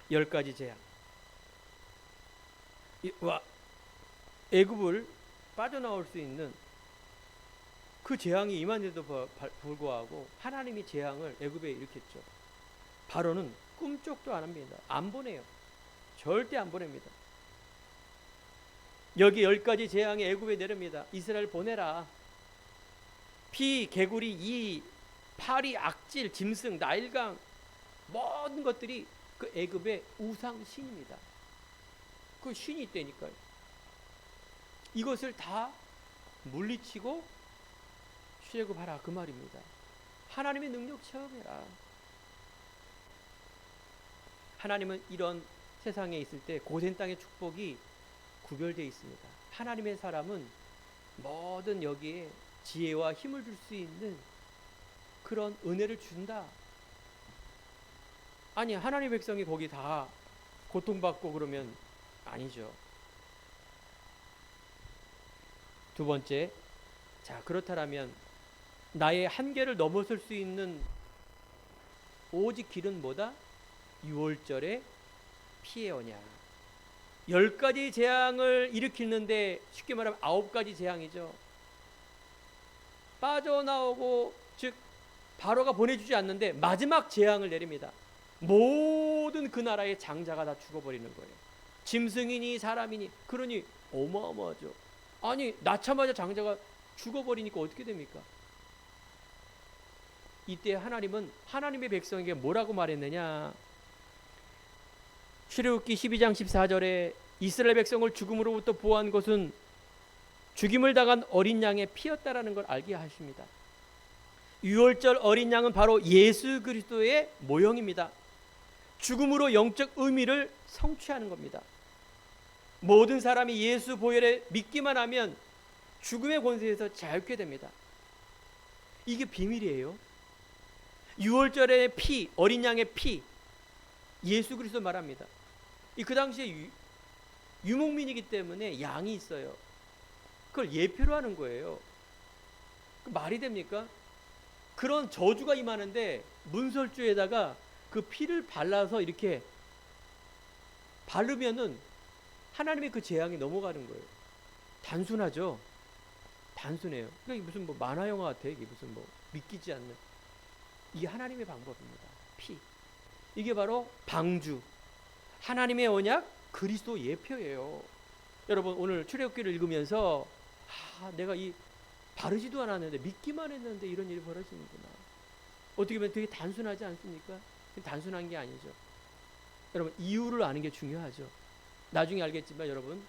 10가지 재앙. 애굽을 빠져나올 수 있는 그 재앙이 임한데도 불구하고 하나님이 재앙을 애굽에 일으켰죠. 바로는 꿈쩍도 안 합니다. 안 보내요. 절대 안 보냅니다. 여기 10가지 재앙이 애굽에 내립니다. 이스라엘 보내라. 피, 개구리, 이, 파리, 악질, 짐승, 나일강, 모든 것들이 그 애굽의 우상 신입니다. 그 신이 있다니까요. 이것을 다 물리치고 출애굽하라, 그 말입니다. 하나님의 능력 체험해라. 하나님은 이런 세상에 있을 때 고센 땅의 축복이 구별되어 있습니다. 하나님의 사람은 뭐든 여기에 지혜와 힘을 줄 수 있는 그런 은혜를 준다. 아니, 하나님의 백성이 거기 다 고통받고 그러면 아니죠. 두 번째, 자, 그렇다면 나의 한계를 넘어설 수 있는 오직 길은 뭐다? 6월절의 피의 언약. 10가지 재앙을 일으키는데 쉽게 말하면 9가지 재앙이죠. 빠져나오고, 즉 바로가 보내주지 않는데 마지막 재앙을 내립니다. 모든 그 나라의 장자가 다 죽어버리는 거예요. 짐승이니 사람이니. 그러니 어마어마하죠. 아니, 낳자마자 장자가 죽어버리니까 어떻게 됩니까? 이때 하나님은 하나님의 백성에게 뭐라고 말했느냐? 출애굽기 12장 14절에 이스라엘 백성을 죽음으로부터 보호한 것은 죽임을 당한 어린 양의 피였다라는 걸 알게 하십니다. 유월절 어린 양은 바로 예수 그리스도의 모형입니다. 죽음으로 영적 의미를 성취하는 겁니다. 모든 사람이 예수 보혈에 믿기만 하면 죽음의 권세에서 자유케 됩니다. 이게 비밀이에요. 유월절의 피, 어린 양의 피, 예수 그리스도 말합니다. 그 당시에 유목민이기 때문에 양이 있어요. 그걸 예표로 하는 거예요. 말이 됩니까? 그런 저주가 임하는데 문설주에다가 그 피를 발라서 이렇게 바르면은 하나님의 그 재앙이 넘어가는 거예요. 단순하죠? 단순해요. 그러니까 무슨 뭐 만화 영화 같아. 이게 무슨 뭐 믿기지 않는. 이게 하나님의 방법입니다. 피. 이게 바로 방주. 하나님의 언약 그리스도 예표예요. 여러분 오늘 출애굽기를 읽으면서 내가 이 바르지도 않았는데 믿기만 했는데 이런 일이 벌어지는구나. 어떻게 보면 되게 단순하지 않습니까? 단순한 게 아니죠. 여러분 이유를 아는 게 중요하죠. 나중에 알겠지만 여러분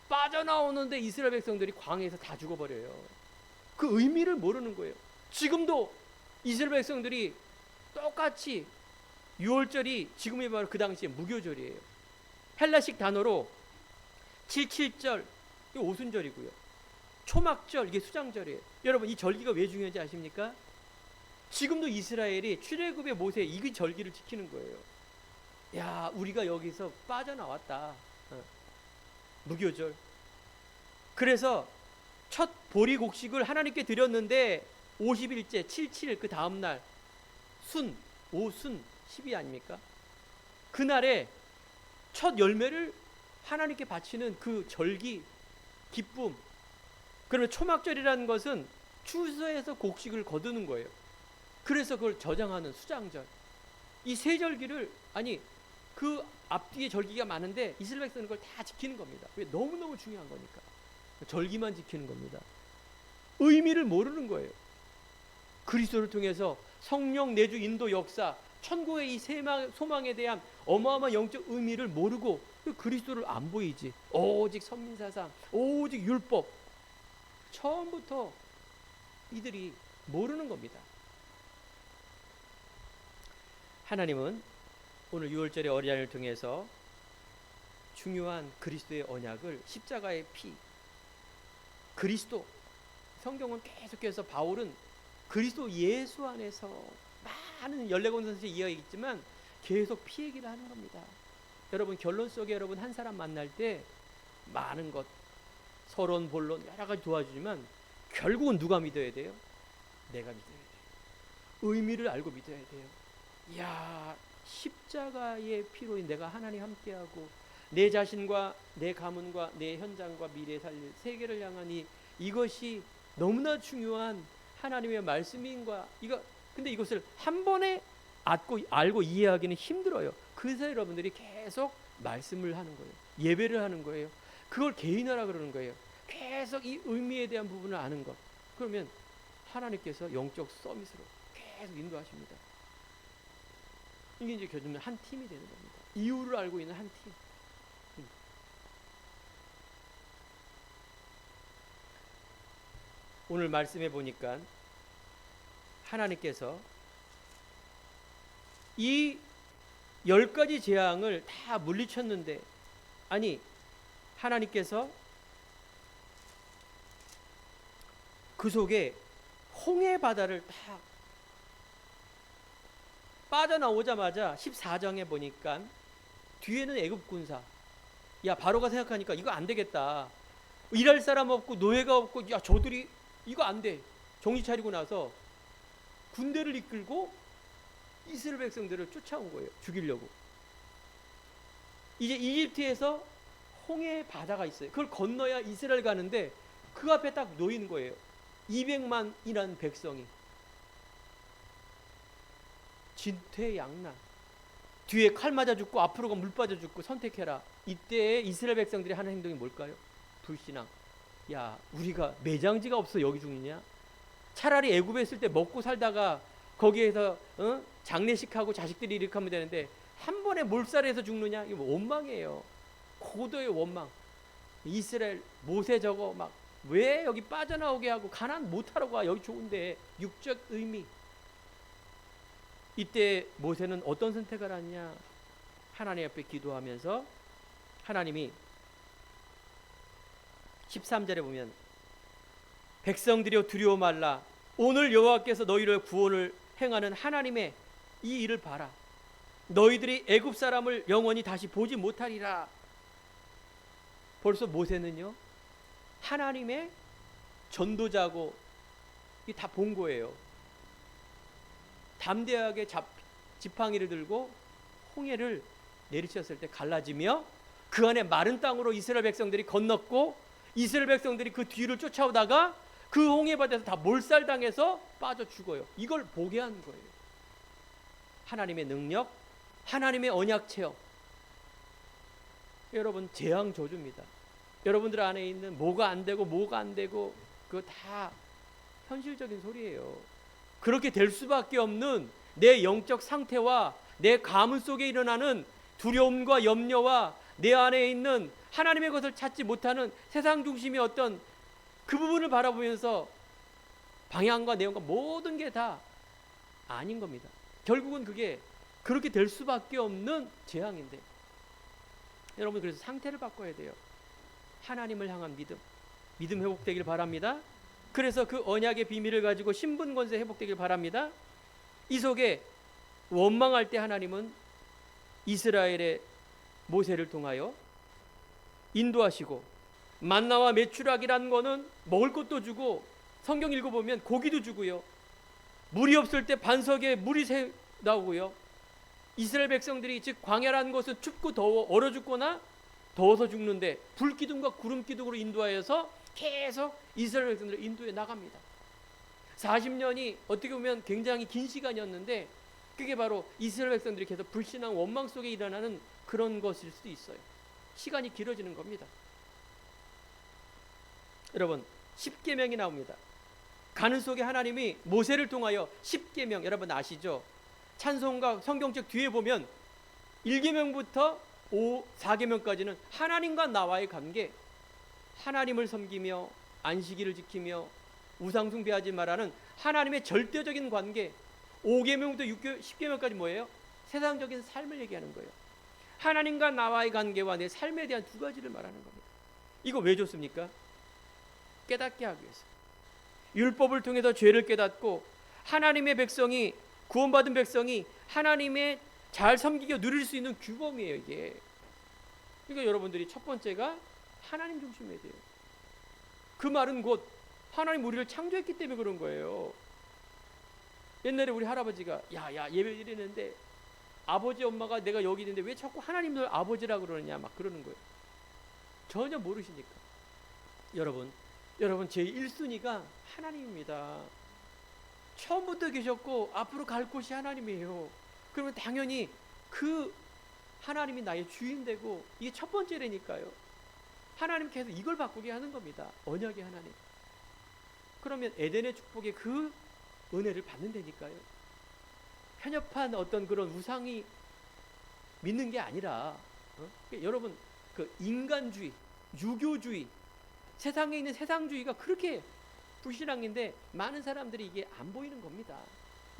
빠져나오는데 이스라엘 백성들이 광야에서 다 죽어버려요. 그 의미를 모르는 거예요. 지금도 이스라엘 백성들이 똑같이 6월절이 지금이 바로 그 당시에 무교절이에요. 헬라식 단어로 77절 이게 오순절이고요. 초막절 이게 수장절이에요. 여러분 이 절기가 왜 중요한지 아십니까? 지금도 이스라엘이 출애굽의 모세 이 절기를 지키는 거예요. 야, 우리가 여기서 빠져나왔다. 무교절. 그래서 첫 보리곡식을 하나님께 드렸는데 50일째 77일 그 다음날 순 5순 10이 아닙니까? 그날에 첫 열매를 하나님께 바치는 그 절기 기쁨. 그러면 초막절이라는 것은 추수해서 곡식을 거두는 거예요. 그래서 그걸 저장하는 수장절. 이 세 절기를 그 앞뒤에 절기가 많은데 이스라엘 백성은 그걸 다 지키는 겁니다. 왜? 너무너무 중요한 거니까. 절기만 지키는 겁니다. 의미를 모르는 거예요. 그리스도를 통해서 성령 내주 인도 역사 천국의 이 소망에 대한 어마어마한 영적 의미를 모르고 그리스도를 안 보이지. 오직 선민사상, 오직 율법. 처음부터 이들이 모르는 겁니다. 하나님은 오늘 6월절의 어린 양을 통해서 중요한 그리스도의 언약을 십자가의 피, 그리스도. 성경은 계속해서 바울은 그리스도 예수 안에서 많은 14권에서 이야기했지만 계속 피 얘기를 하는 겁니다. 여러분 결론 속에 여러분 한 사람 만날 때 많은 것 서론 본론 여러 가지 도와주지만 결국은 누가 믿어야 돼요? 내가 믿어야 돼요. 의미를 알고 믿어야 돼요. 이야, 십자가의 피로 내가 하나님 함께하고 내 자신과 내 가문과 내 현장과 미래 살릴 세계를 향한 이것이 너무나 중요한 하나님의 말씀인가. 근데 이것을 한 번에 알고 이해하기는 힘들어요. 그래서 여러분들이 계속 말씀을 하는 거예요. 예배를 하는 거예요. 그걸 개인화라 그러는 거예요. 계속 이 의미에 대한 부분을 아는 것. 그러면 하나님께서 영적 서밋으로 계속 인도하십니다. 이게 이제 결국은 한 팀이 되는 겁니다. 이유를 알고 있는 한 팀. 오늘 말씀해 보니까 하나님께서 이 10가지 재앙을 다 물리쳤는데, 아니 하나님께서 그 속에 홍해 바다를 딱 빠져나오자마자 14장에 보니까 뒤에는 애굽 군사, 야 바로가 생각하니까 이거 안 되겠다, 일할 사람 없고 노예가 없고, 야 저들이 이거 안 돼, 정신 차리고 나서 군대를 이끌고 이스라엘 백성들을 쫓아온 거예요. 죽이려고. 이제 이집트에서 홍해 바다가 있어요. 그걸 건너야 이스라엘 가는데 그 앞에 딱 놓인 거예요. 200만이라는 백성이. 진퇴양난. 뒤에 칼 맞아 죽고 앞으로 가면 물 빠져 죽고 선택해라. 이때 이스라엘 백성들이 하는 행동이 뭘까요? 불신앙. 야 우리가 매장지가 없어 여기 죽느냐? 차라리 애굽에 있을 때 먹고 살다가 거기에서 장례식하고 자식들이 이렇게 하면 되는데 한 번에 몰살해서 죽느냐? 이거 원망이에요. 고도의 원망. 이스라엘 모세 저거 막 왜 여기 빠져나오게 하고 가나안 못하러 가, 여기 좋은데. 육적 의미. 이때 모세는 어떤 선택을 하냐? 하나님 앞에 기도하면서 하나님이 13절에 보면 백성들이여 두려워 말라, 오늘 여호와께서 너희를 구원을 행하는 하나님의 이 일을 봐라. 너희들이 애굽 사람을 영원히 다시 보지 못하리라. 벌써 모세는요 하나님의 전도자고 다 본 거예요. 담대하게 지팡이를 들고 홍해를 내리쳤을 때 갈라지며 그 안에 마른 땅으로 이스라엘 백성들이 건넜고, 이스라엘 백성들이 그 뒤를 쫓아오다가 그 홍해 바다에서 다 몰살당해서 빠져 죽어요. 이걸 보게 한 거예요. 하나님의 능력, 하나님의 언약 체험. 여러분 재앙 저주입니다. 여러분들 안에 있는 뭐가 안 되고 그거 다 현실적인 소리예요. 그렇게 될 수밖에 없는 내 영적 상태와 내 가문 속에 일어나는 두려움과 염려와 내 안에 있는 하나님의 것을 찾지 못하는 세상 중심의 어떤 그 부분을 바라보면서 방향과 내용과 모든 게 다 아닌 겁니다. 결국은 그게 그렇게 될 수밖에 없는 재앙인데, 여러분 그래서 상태를 바꿔야 돼요. 하나님을 향한 믿음 회복되길 바랍니다. 그래서 그 언약의 비밀을 가지고 신분 권세 회복되길 바랍니다. 이 속에 원망할 때 하나님은 이스라엘의 모세를 통하여 인도하시고, 만나와 메추라기라는 거는 먹을 것도 주고, 성경 읽어보면 고기도 주고요, 물이 없을 때 반석에 물이 나오고요, 이스라엘 백성들이 즉 광야라는 것은 춥고 더워 얼어 죽거나 더워서 죽는데 불기둥과 구름 기둥으로 인도하여서 계속 이스라엘 백성들을 인도해 나갑니다. 40년이 어떻게 보면 굉장히 긴 시간이었는데 그게 바로 이스라엘 백성들이 계속 불신앙 원망 속에 일어나는 그런 것일 수도 있어요. 시간이 길어지는 겁니다. 여러분 10계명이 나옵니다. 가는 속에 하나님이 모세를 통하여 10계명, 여러분 아시죠? 찬송가 성경책 뒤에 보면 1계명부터 4계명까지는 하나님과 나와의 관계, 하나님을 섬기며 안식일을 지키며 우상 숭배하지 말라는 하나님의 절대적인 관계, 5계명부터 10계명까지 뭐예요? 세상적인 삶을 얘기하는 거예요. 하나님과 나와의 관계와 내 삶에 대한 두 가지를 말하는 겁니다. 이거 왜 줬습니까? 깨닫게 하기 위해서. 율법을 통해서 죄를 깨닫고 하나님의 백성이, 구원받은 백성이 하나님의 잘 섬기고 누릴 수 있는 규범이에요, 이게. 그러니까 여러분들이 첫 번째가 하나님 중심이어야 돼요. 그 말은 곧 하나님 우리를 창조했기 때문에 그런 거예요. 옛날에 우리 할아버지가 야 예배 드리는데 아버지 엄마가 내가 여기 있는데 왜 자꾸 하나님을 아버지라 그러느냐 막 그러는 거예요. 전혀 모르시니까. 여러분 제1순위가 하나님입니다. 처음부터 계셨고 앞으로 갈 곳이 하나님이에요. 그러면 당연히 그 하나님이 나의 주인 되고, 이게 첫 번째라니까요. 하나님께서 이걸 바꾸게 하는 겁니다. 언약의 하나님. 그러면 에덴의 축복의 그 은혜를 받는다니까요. 편협한 어떤 그런 우상이 믿는 게 아니라, 그러니까 여러분 그 인간주의, 유교주의, 세상에 있는 세상주의가 그렇게 불신앙인데 많은 사람들이 이게 안 보이는 겁니다.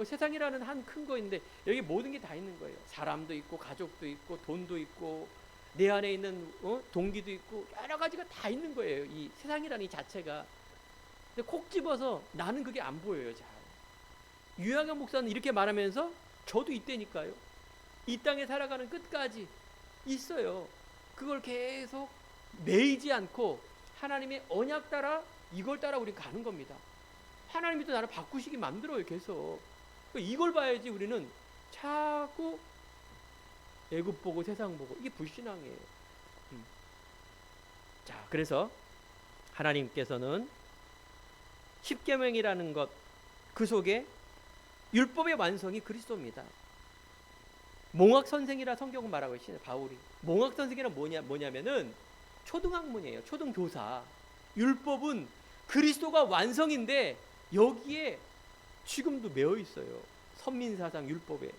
세상이라는 한 큰 거인데 여기 모든 게 다 있는 거예요. 사람도 있고 가족도 있고 돈도 있고 내 안에 있는 동기도 있고 여러 가지가 다 있는 거예요. 이 세상이라는 이 자체가. 근데 콕 집어서 나는 그게 안 보여요. 잘. 유영현 목사는 이렇게 말하면서 저도 이때니까요. 이 땅에 살아가는 끝까지 있어요. 그걸 계속 매이지 않고 하나님의 언약 따라 이걸 따라 우리는 가는 겁니다. 하나님이 또 나를 바꾸시게 만들어요. 계속. 이걸 봐야지 우리는 자꾸 애굽 보고 세상 보고 이게 불신앙이에요. 자, 그래서 하나님께서는 십계명이라는 것 그 속에 율법의 완성이 그리스도입니다. 몽학 선생이라 성경은 말하고 있어요. 바울이. 몽학 선생이란 뭐냐면은 초등학문이에요. 초등교사. 율법은 그리스도가 완성인데 여기에 지금도 매어 있어요. 선민사상 율법에.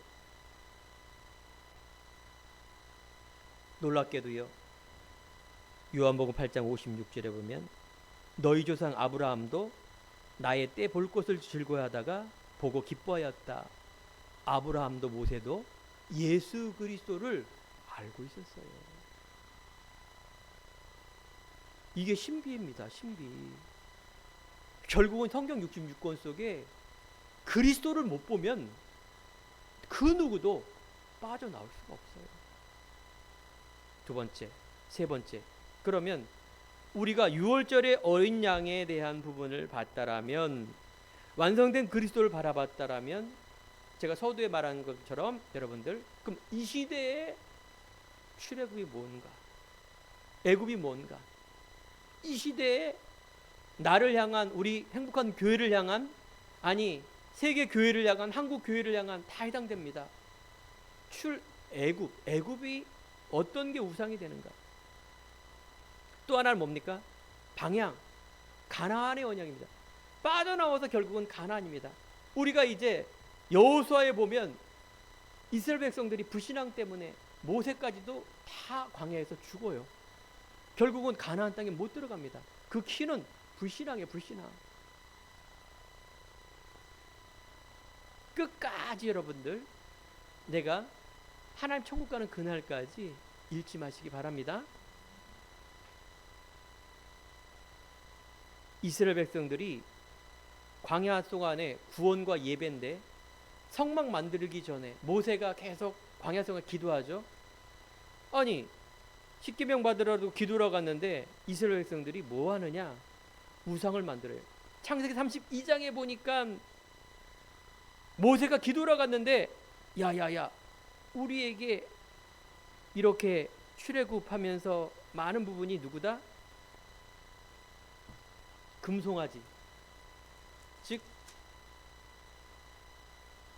놀랍게도요. 요한복음 8장 56절에 보면 너희 조상 아브라함도 나의 때 볼 것을 즐거워하다가 보고 기뻐하였다. 아브라함도 모세도 예수 그리스도를 알고 있었어요. 이게 신비입니다. 신비. 결국은 성경 66권 속에 그리스도를 못 보면 그 누구도 빠져나올 수가 없어요. 두 번째, 세 번째. 그러면 우리가 6월절의 어린 양에 대한 부분을 봤다라면, 완성된 그리스도를 바라봤다라면, 제가 서두에 말한 것처럼 여러분들, 그럼 이 시대의 출애굽이 뭔가, 애굽이 뭔가, 이 시대에 나를 향한, 우리 행복한 교회를 향한, 아니 세계 교회를 향한, 한국 교회를 향한 다 해당됩니다. 애굽이 어떤 게 우상이 되는가? 또 하나는 뭡니까? 방향, 가나안의 언약입니다. 빠져나와서 결국은 가나안입니다. 우리가 이제 여호수아에 보면 이스라엘 백성들이 불신앙 때문에 모세까지도 다 광야에서 죽어요. 결국은 가나안 땅에 못 들어갑니다. 그 키는 불신앙이에요. 불신앙. 끝까지 여러분들, 내가 하나님 천국 가는 그날까지 잃지 마시기 바랍니다. 이스라엘 백성들이 광야 속 안에 구원과 예배인데 성막 만들기 전에 모세가 계속 광야 속에 기도하죠. 아니 십계명 받으러도 기도하러 갔는데 이스라엘 백성들이 뭐 하느냐? 우상을 만들어요. 창세기 32장에 보니까 모세가 기도하러 갔는데 야야야 우리에게 이렇게 출애굽하면서 많은 부분이 누구다? 금송아지. 즉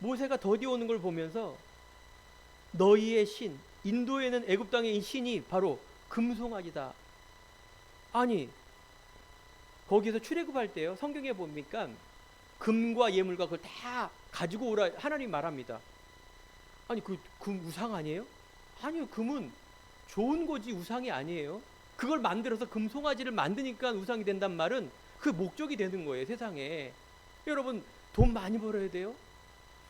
모세가 더디 오는 걸 보면서 너희의 신, 인도에는 애굽 땅의 신이 바로 금송아지다. 아니 거기서 출애굽할 때요, 성경에 보니까 금과 예물과 그걸 다 가지고 오라 하나님 말합니다. 아니 그 금 우상 아니에요? 아니요, 금은 좋은 거지 우상이 아니에요. 그걸 만들어서 금송아지를 만드니까 우상이 된단 말은 그 목적이 되는 거예요. 세상에 여러분 돈 많이 벌어야 돼요.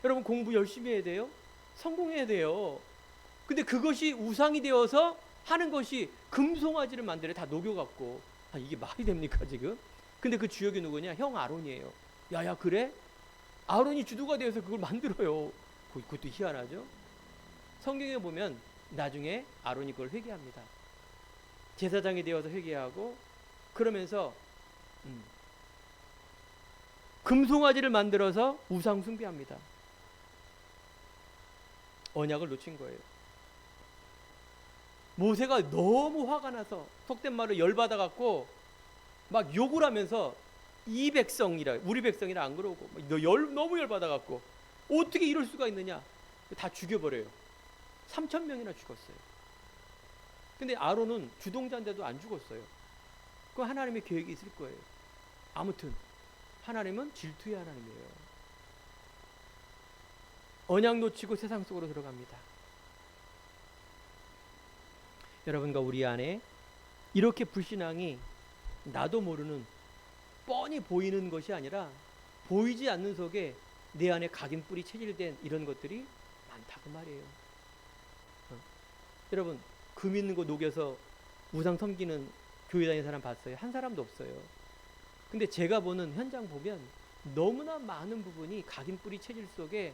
여러분 공부 열심히 해야 돼요. 성공해야 돼요. 근데 그것이 우상이 되어서 하는 것이 금송아지를 만들어 다 녹여갖고, 이게 말이 됩니까 지금? 근데 그 주역이 누구냐? 형 아론이에요. 야야 그래? 아론이 주도가 되어서 그걸 만들어요. 그것도 희한하죠. 성경에 보면 나중에 아론이 그걸 회개합니다. 제사장이 되어서 회개하고 그러면서 금송아지를 만들어서 우상 숭배합니다. 언약을 놓친 거예요. 모세가 너무 화가 나서 속된 말로 열받아 갖고 막 욕을 하면서 이 백성이라, 우리 백성이라 안 그러고 너무 열받아 갖고 어떻게 이럴 수가 있느냐, 다 죽여버려요. 3,000명이나 죽었어요. 근데 아론은 주동자인데도 안 죽었어요. 그 하나님의 계획이 있을 거예요. 아무튼 하나님은 질투의 하나님이에요. 언약 놓치고 세상 속으로 들어갑니다. 여러분과 우리 안에 이렇게 불신앙이 나도 모르는 뻔히 보이는 것이 아니라 보이지 않는 속에 내 안에 각인뿔이 체질된 이런 것들이 많다고 말이에요. 여러분, 금 있는 거 녹여서 우상 섬기는 교회 다니는 사람 봤어요? 한 사람도 없어요. 근데 제가 보는 현장 보면 너무나 많은 부분이 각인뿌리 체질 속에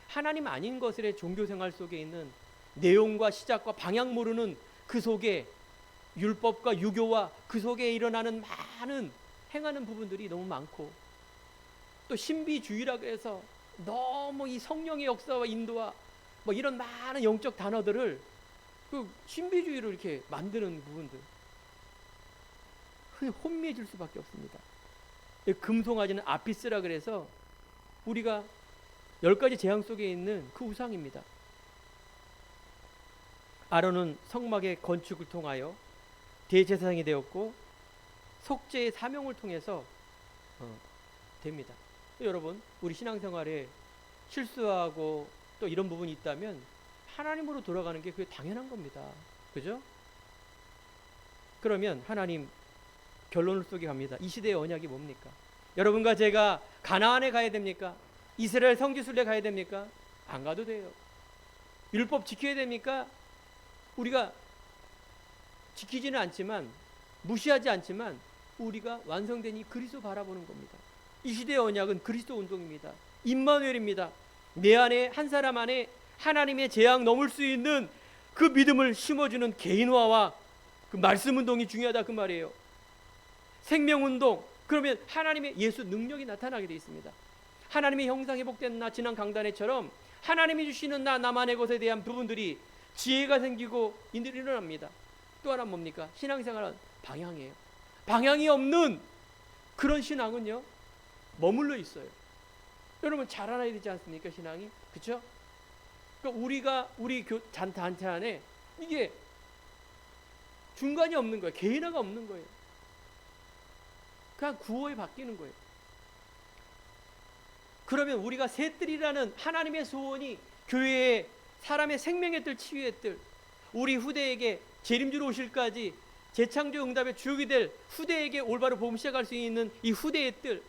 하나님 아닌 것의 종교생활 속에 있는 내용과 시작과 방향 모르는 그 속에 율법과 유교와 그 속에 일어나는 많은 행하는 부분들이 너무 많고, 또 신비주의라고 해서 너무 이 성령의 역사와 인도와 뭐 이런 많은 영적 단어들을 그 신비주의로 이렇게 만드는 부분들, 혼미해질 수밖에 없습니다. 금송아지는 아피스라 그래서 우리가 10가지 재앙 속에 있는 그 우상입니다. 아론은 성막의 건축을 통하여 대제사장이 되었고 속죄의 사명을 통해서 됩니다. 여러분, 우리 신앙생활에 실수하고 또 이런 부분이 있다면 하나님으로 돌아가는 게 그게 당연한 겁니다. 그죠? 그러면 하나님 결론 속에 갑니다. 이 시대의 언약이 뭡니까? 여러분과 제가 가나안에 가야 됩니까? 이스라엘 성지순례 가야 됩니까? 안 가도 돼요. 율법 지켜야 됩니까? 우리가 지키지는 않지만, 무시하지 않지만 우리가 완성된 이 그리스도 바라보는 겁니다. 이 시대의 언약은 그리스도 운동입니다. 임마누엘입니다. 내 안에, 한 사람 안에 하나님의 재앙 넘을 수 있는 그 믿음을 심어주는 개인화와 그 말씀 운동이 중요하다 그 말이에요. 생명운동, 그러면 하나님의 예수 능력이 나타나게 되어 있습니다. 하나님의 형상 회복된 나, 지난 강단에처럼 하나님이 주시는 나, 나만의 것에 대한 부분들이 지혜가 생기고 인들이 일어납니다. 또 하나 뭡니까? 신앙생활은 방향이에요. 방향이 없는 그런 신앙은요, 머물러 있어요. 여러분, 자라나야 되지 않습니까? 신앙이. 그렇죠? 그러니까 우리 단체 안에 이게 중간이 없는 거예요. 개인화가 없는 거예요. 그냥 구호에 바뀌는 거예요. 그러면 우리가 새뜰이라는 하나님의 소원이 교회에 사람의 생명의 뜰, 치유의 뜰, 우리 후대에게 재림주로 오실까지 재창조 응답의 주역이 될 후대에게 올바로 복음 시작할 수 있는 이 후대의 뜰,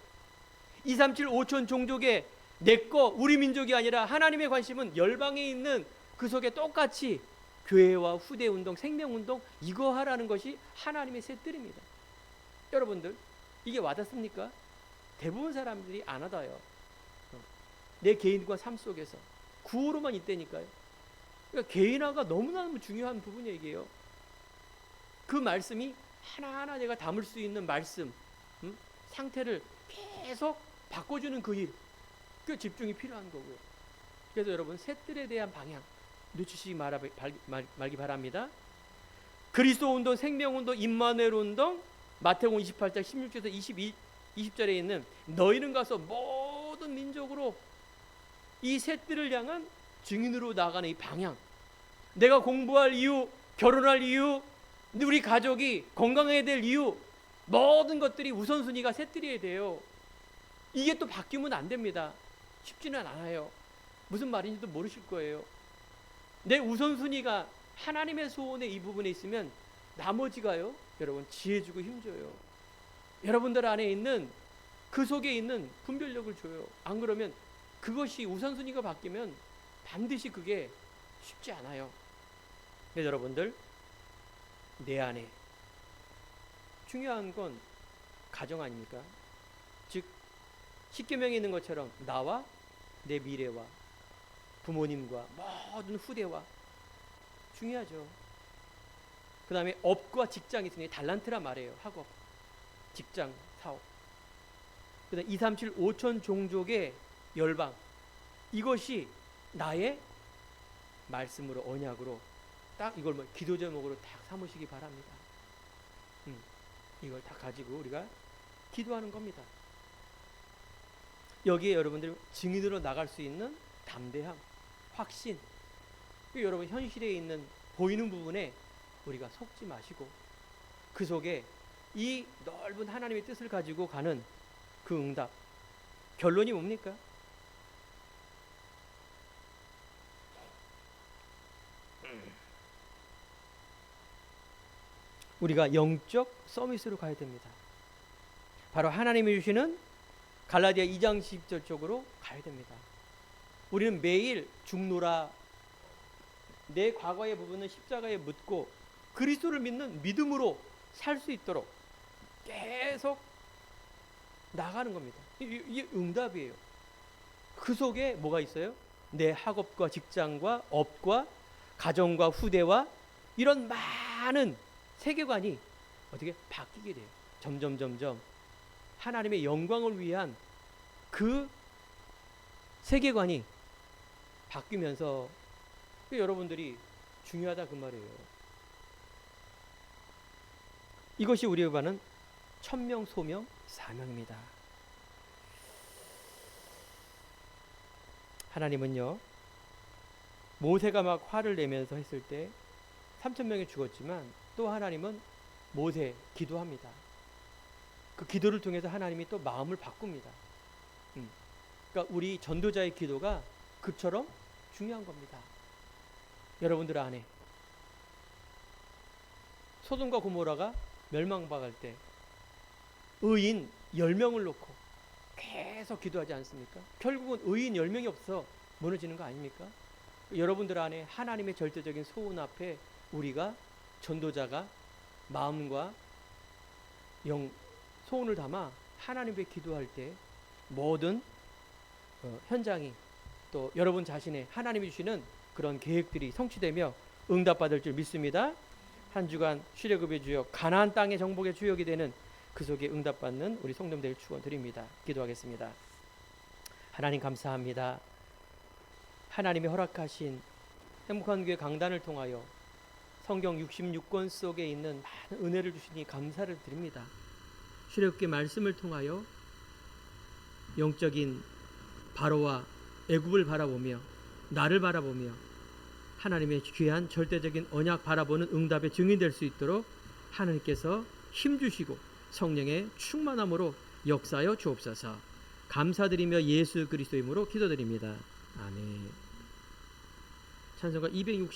237 5천 종족의 내꺼 우리 민족이 아니라 하나님의 관심은 열방에 있는 그 속에 똑같이 교회와 후대 운동, 생명 운동, 이거 하라는 것이 하나님의 새 뜰입니다. 여러분들, 이게 와닿습니까? 대부분 사람들이 안 와닿아요. 내 개인과 삶 속에서 구호로만 있다니까요. 그러니까 개인화가 너무너무 중요한 부분이 얘기예요. 그 말씀이 하나하나 내가 담을 수 있는 말씀, 상태를 계속 바꿔주는 그 일, 그 집중이 필요한 거고요. 그래서 여러분, 새뜰에 대한 방향 놓치시지 말기 바랍니다. 그리스도 운동, 생명 운동, 임마누엘 운동, 마태복음 28장 16절에서 20절에 있는 너희는 가서 모든 민족으로 이 새뜰을 향한 증인으로 나가는 이 방향, 내가 공부할 이유, 결혼할 이유, 우리 가족이 건강해야 될 이유, 모든 것들이 우선순위가 새뜰이어야 돼요. 이게 또 바뀌면 안 됩니다. 쉽지는 않아요. 무슨 말인지도 모르실 거예요. 내 우선순위가 하나님의 소원의 이 부분에 있으면 나머지가요, 여러분, 지혜 주고 힘줘요. 여러분들 안에 있는 그 속에 있는 분별력을 줘요. 안 그러면 그것이 우선순위가 바뀌면 반드시 그게 쉽지 않아요. 그래서 여러분들, 내 안에 중요한 건 가정 아닙니까? 즉 십계명에 있는 것처럼 나와 내 미래와 부모님과 모든 후대와 중요하죠. 그 다음에 업과 직장이 있으니 달란트라 말해요. 학업, 직장, 사업. 그 다음에 237 5천 종족의 열방, 이것이 나의 말씀으로, 언약으로 딱 이걸 기도 제목으로 딱 삼으시기 바랍니다. 이걸 다 가지고 우리가 기도하는 겁니다. 여기에 여러분들 증인으로 나갈 수 있는 담대함, 확신, 여러분 현실에 있는 보이는 부분에 우리가 속지 마시고 그 속에 이 넓은 하나님의 뜻을 가지고 가는 그 응답, 결론이 뭡니까? 우리가 영적 서밋으로 가야 됩니다. 바로 하나님이 주시는 갈라디아 2장 10절 쪽으로 가야 됩니다. 우리는 매일 죽노라, 내 과거의 부분은 십자가에 묻고 그리스도를 믿는 믿음으로 살 수 있도록 계속 나가는 겁니다. 이게 응답이에요. 그 속에 뭐가 있어요? 내 학업과 직장과 업과 가정과 후대와 이런 많은 세계관이 어떻게 바뀌게 돼요. 점점 하나님의 영광을 위한 그 세계관이 바뀌면서 여러분들이 중요하다 그 말이에요. 이것이 우리가 받는 천명 소명 사명입니다. 하나님은요, 모세가 막 화를 내면서 했을 때 3,000명이 죽었지만 또 하나님은 모세 기도합니다. 그 기도를 통해서 하나님이 또 마음을 바꿉니다. 그러니까 우리 전도자의 기도가 그처럼 중요한 겁니다. 여러분들 안에 소돔과 고모라가 멸망당할 때 의인 10명을 놓고 계속 기도하지 않습니까? 결국은 의인 10명이 없어 무너지는 거 아닙니까? 여러분들 안에 하나님의 절대적인 소원 앞에 우리가 전도자가 마음과 소원을 담아 하나님께 기도할 때 모든 현장이 또 여러분 자신의 하나님이 주시는 그런 계획들이 성취되며 응답받을 줄 믿습니다. 한 주간 출애굽의 주역 가나안 땅의 정복의 주역이 되는 그 속에 응답받는 우리 성도들 축원드립니다. 기도하겠습니다. 하나님 감사합니다. 하나님이 허락하신 행복한 교회 강단을 통하여 성경 66권 속에 있는 많은 은혜를 주시니 감사를 드립니다. 출애굽기 말씀을 통하여 영적인 바로와 애굽을 바라보며 나를 바라보며 하나님의 귀한 절대적인 언약 바라보는 응답의 증인 될 수 있도록 하나님께서 힘주시고 성령의 충만함으로 역사하여 주옵소서. 감사드리며 예수 그리스도 이름으로 기도드립니다. 아멘. 찬송가 260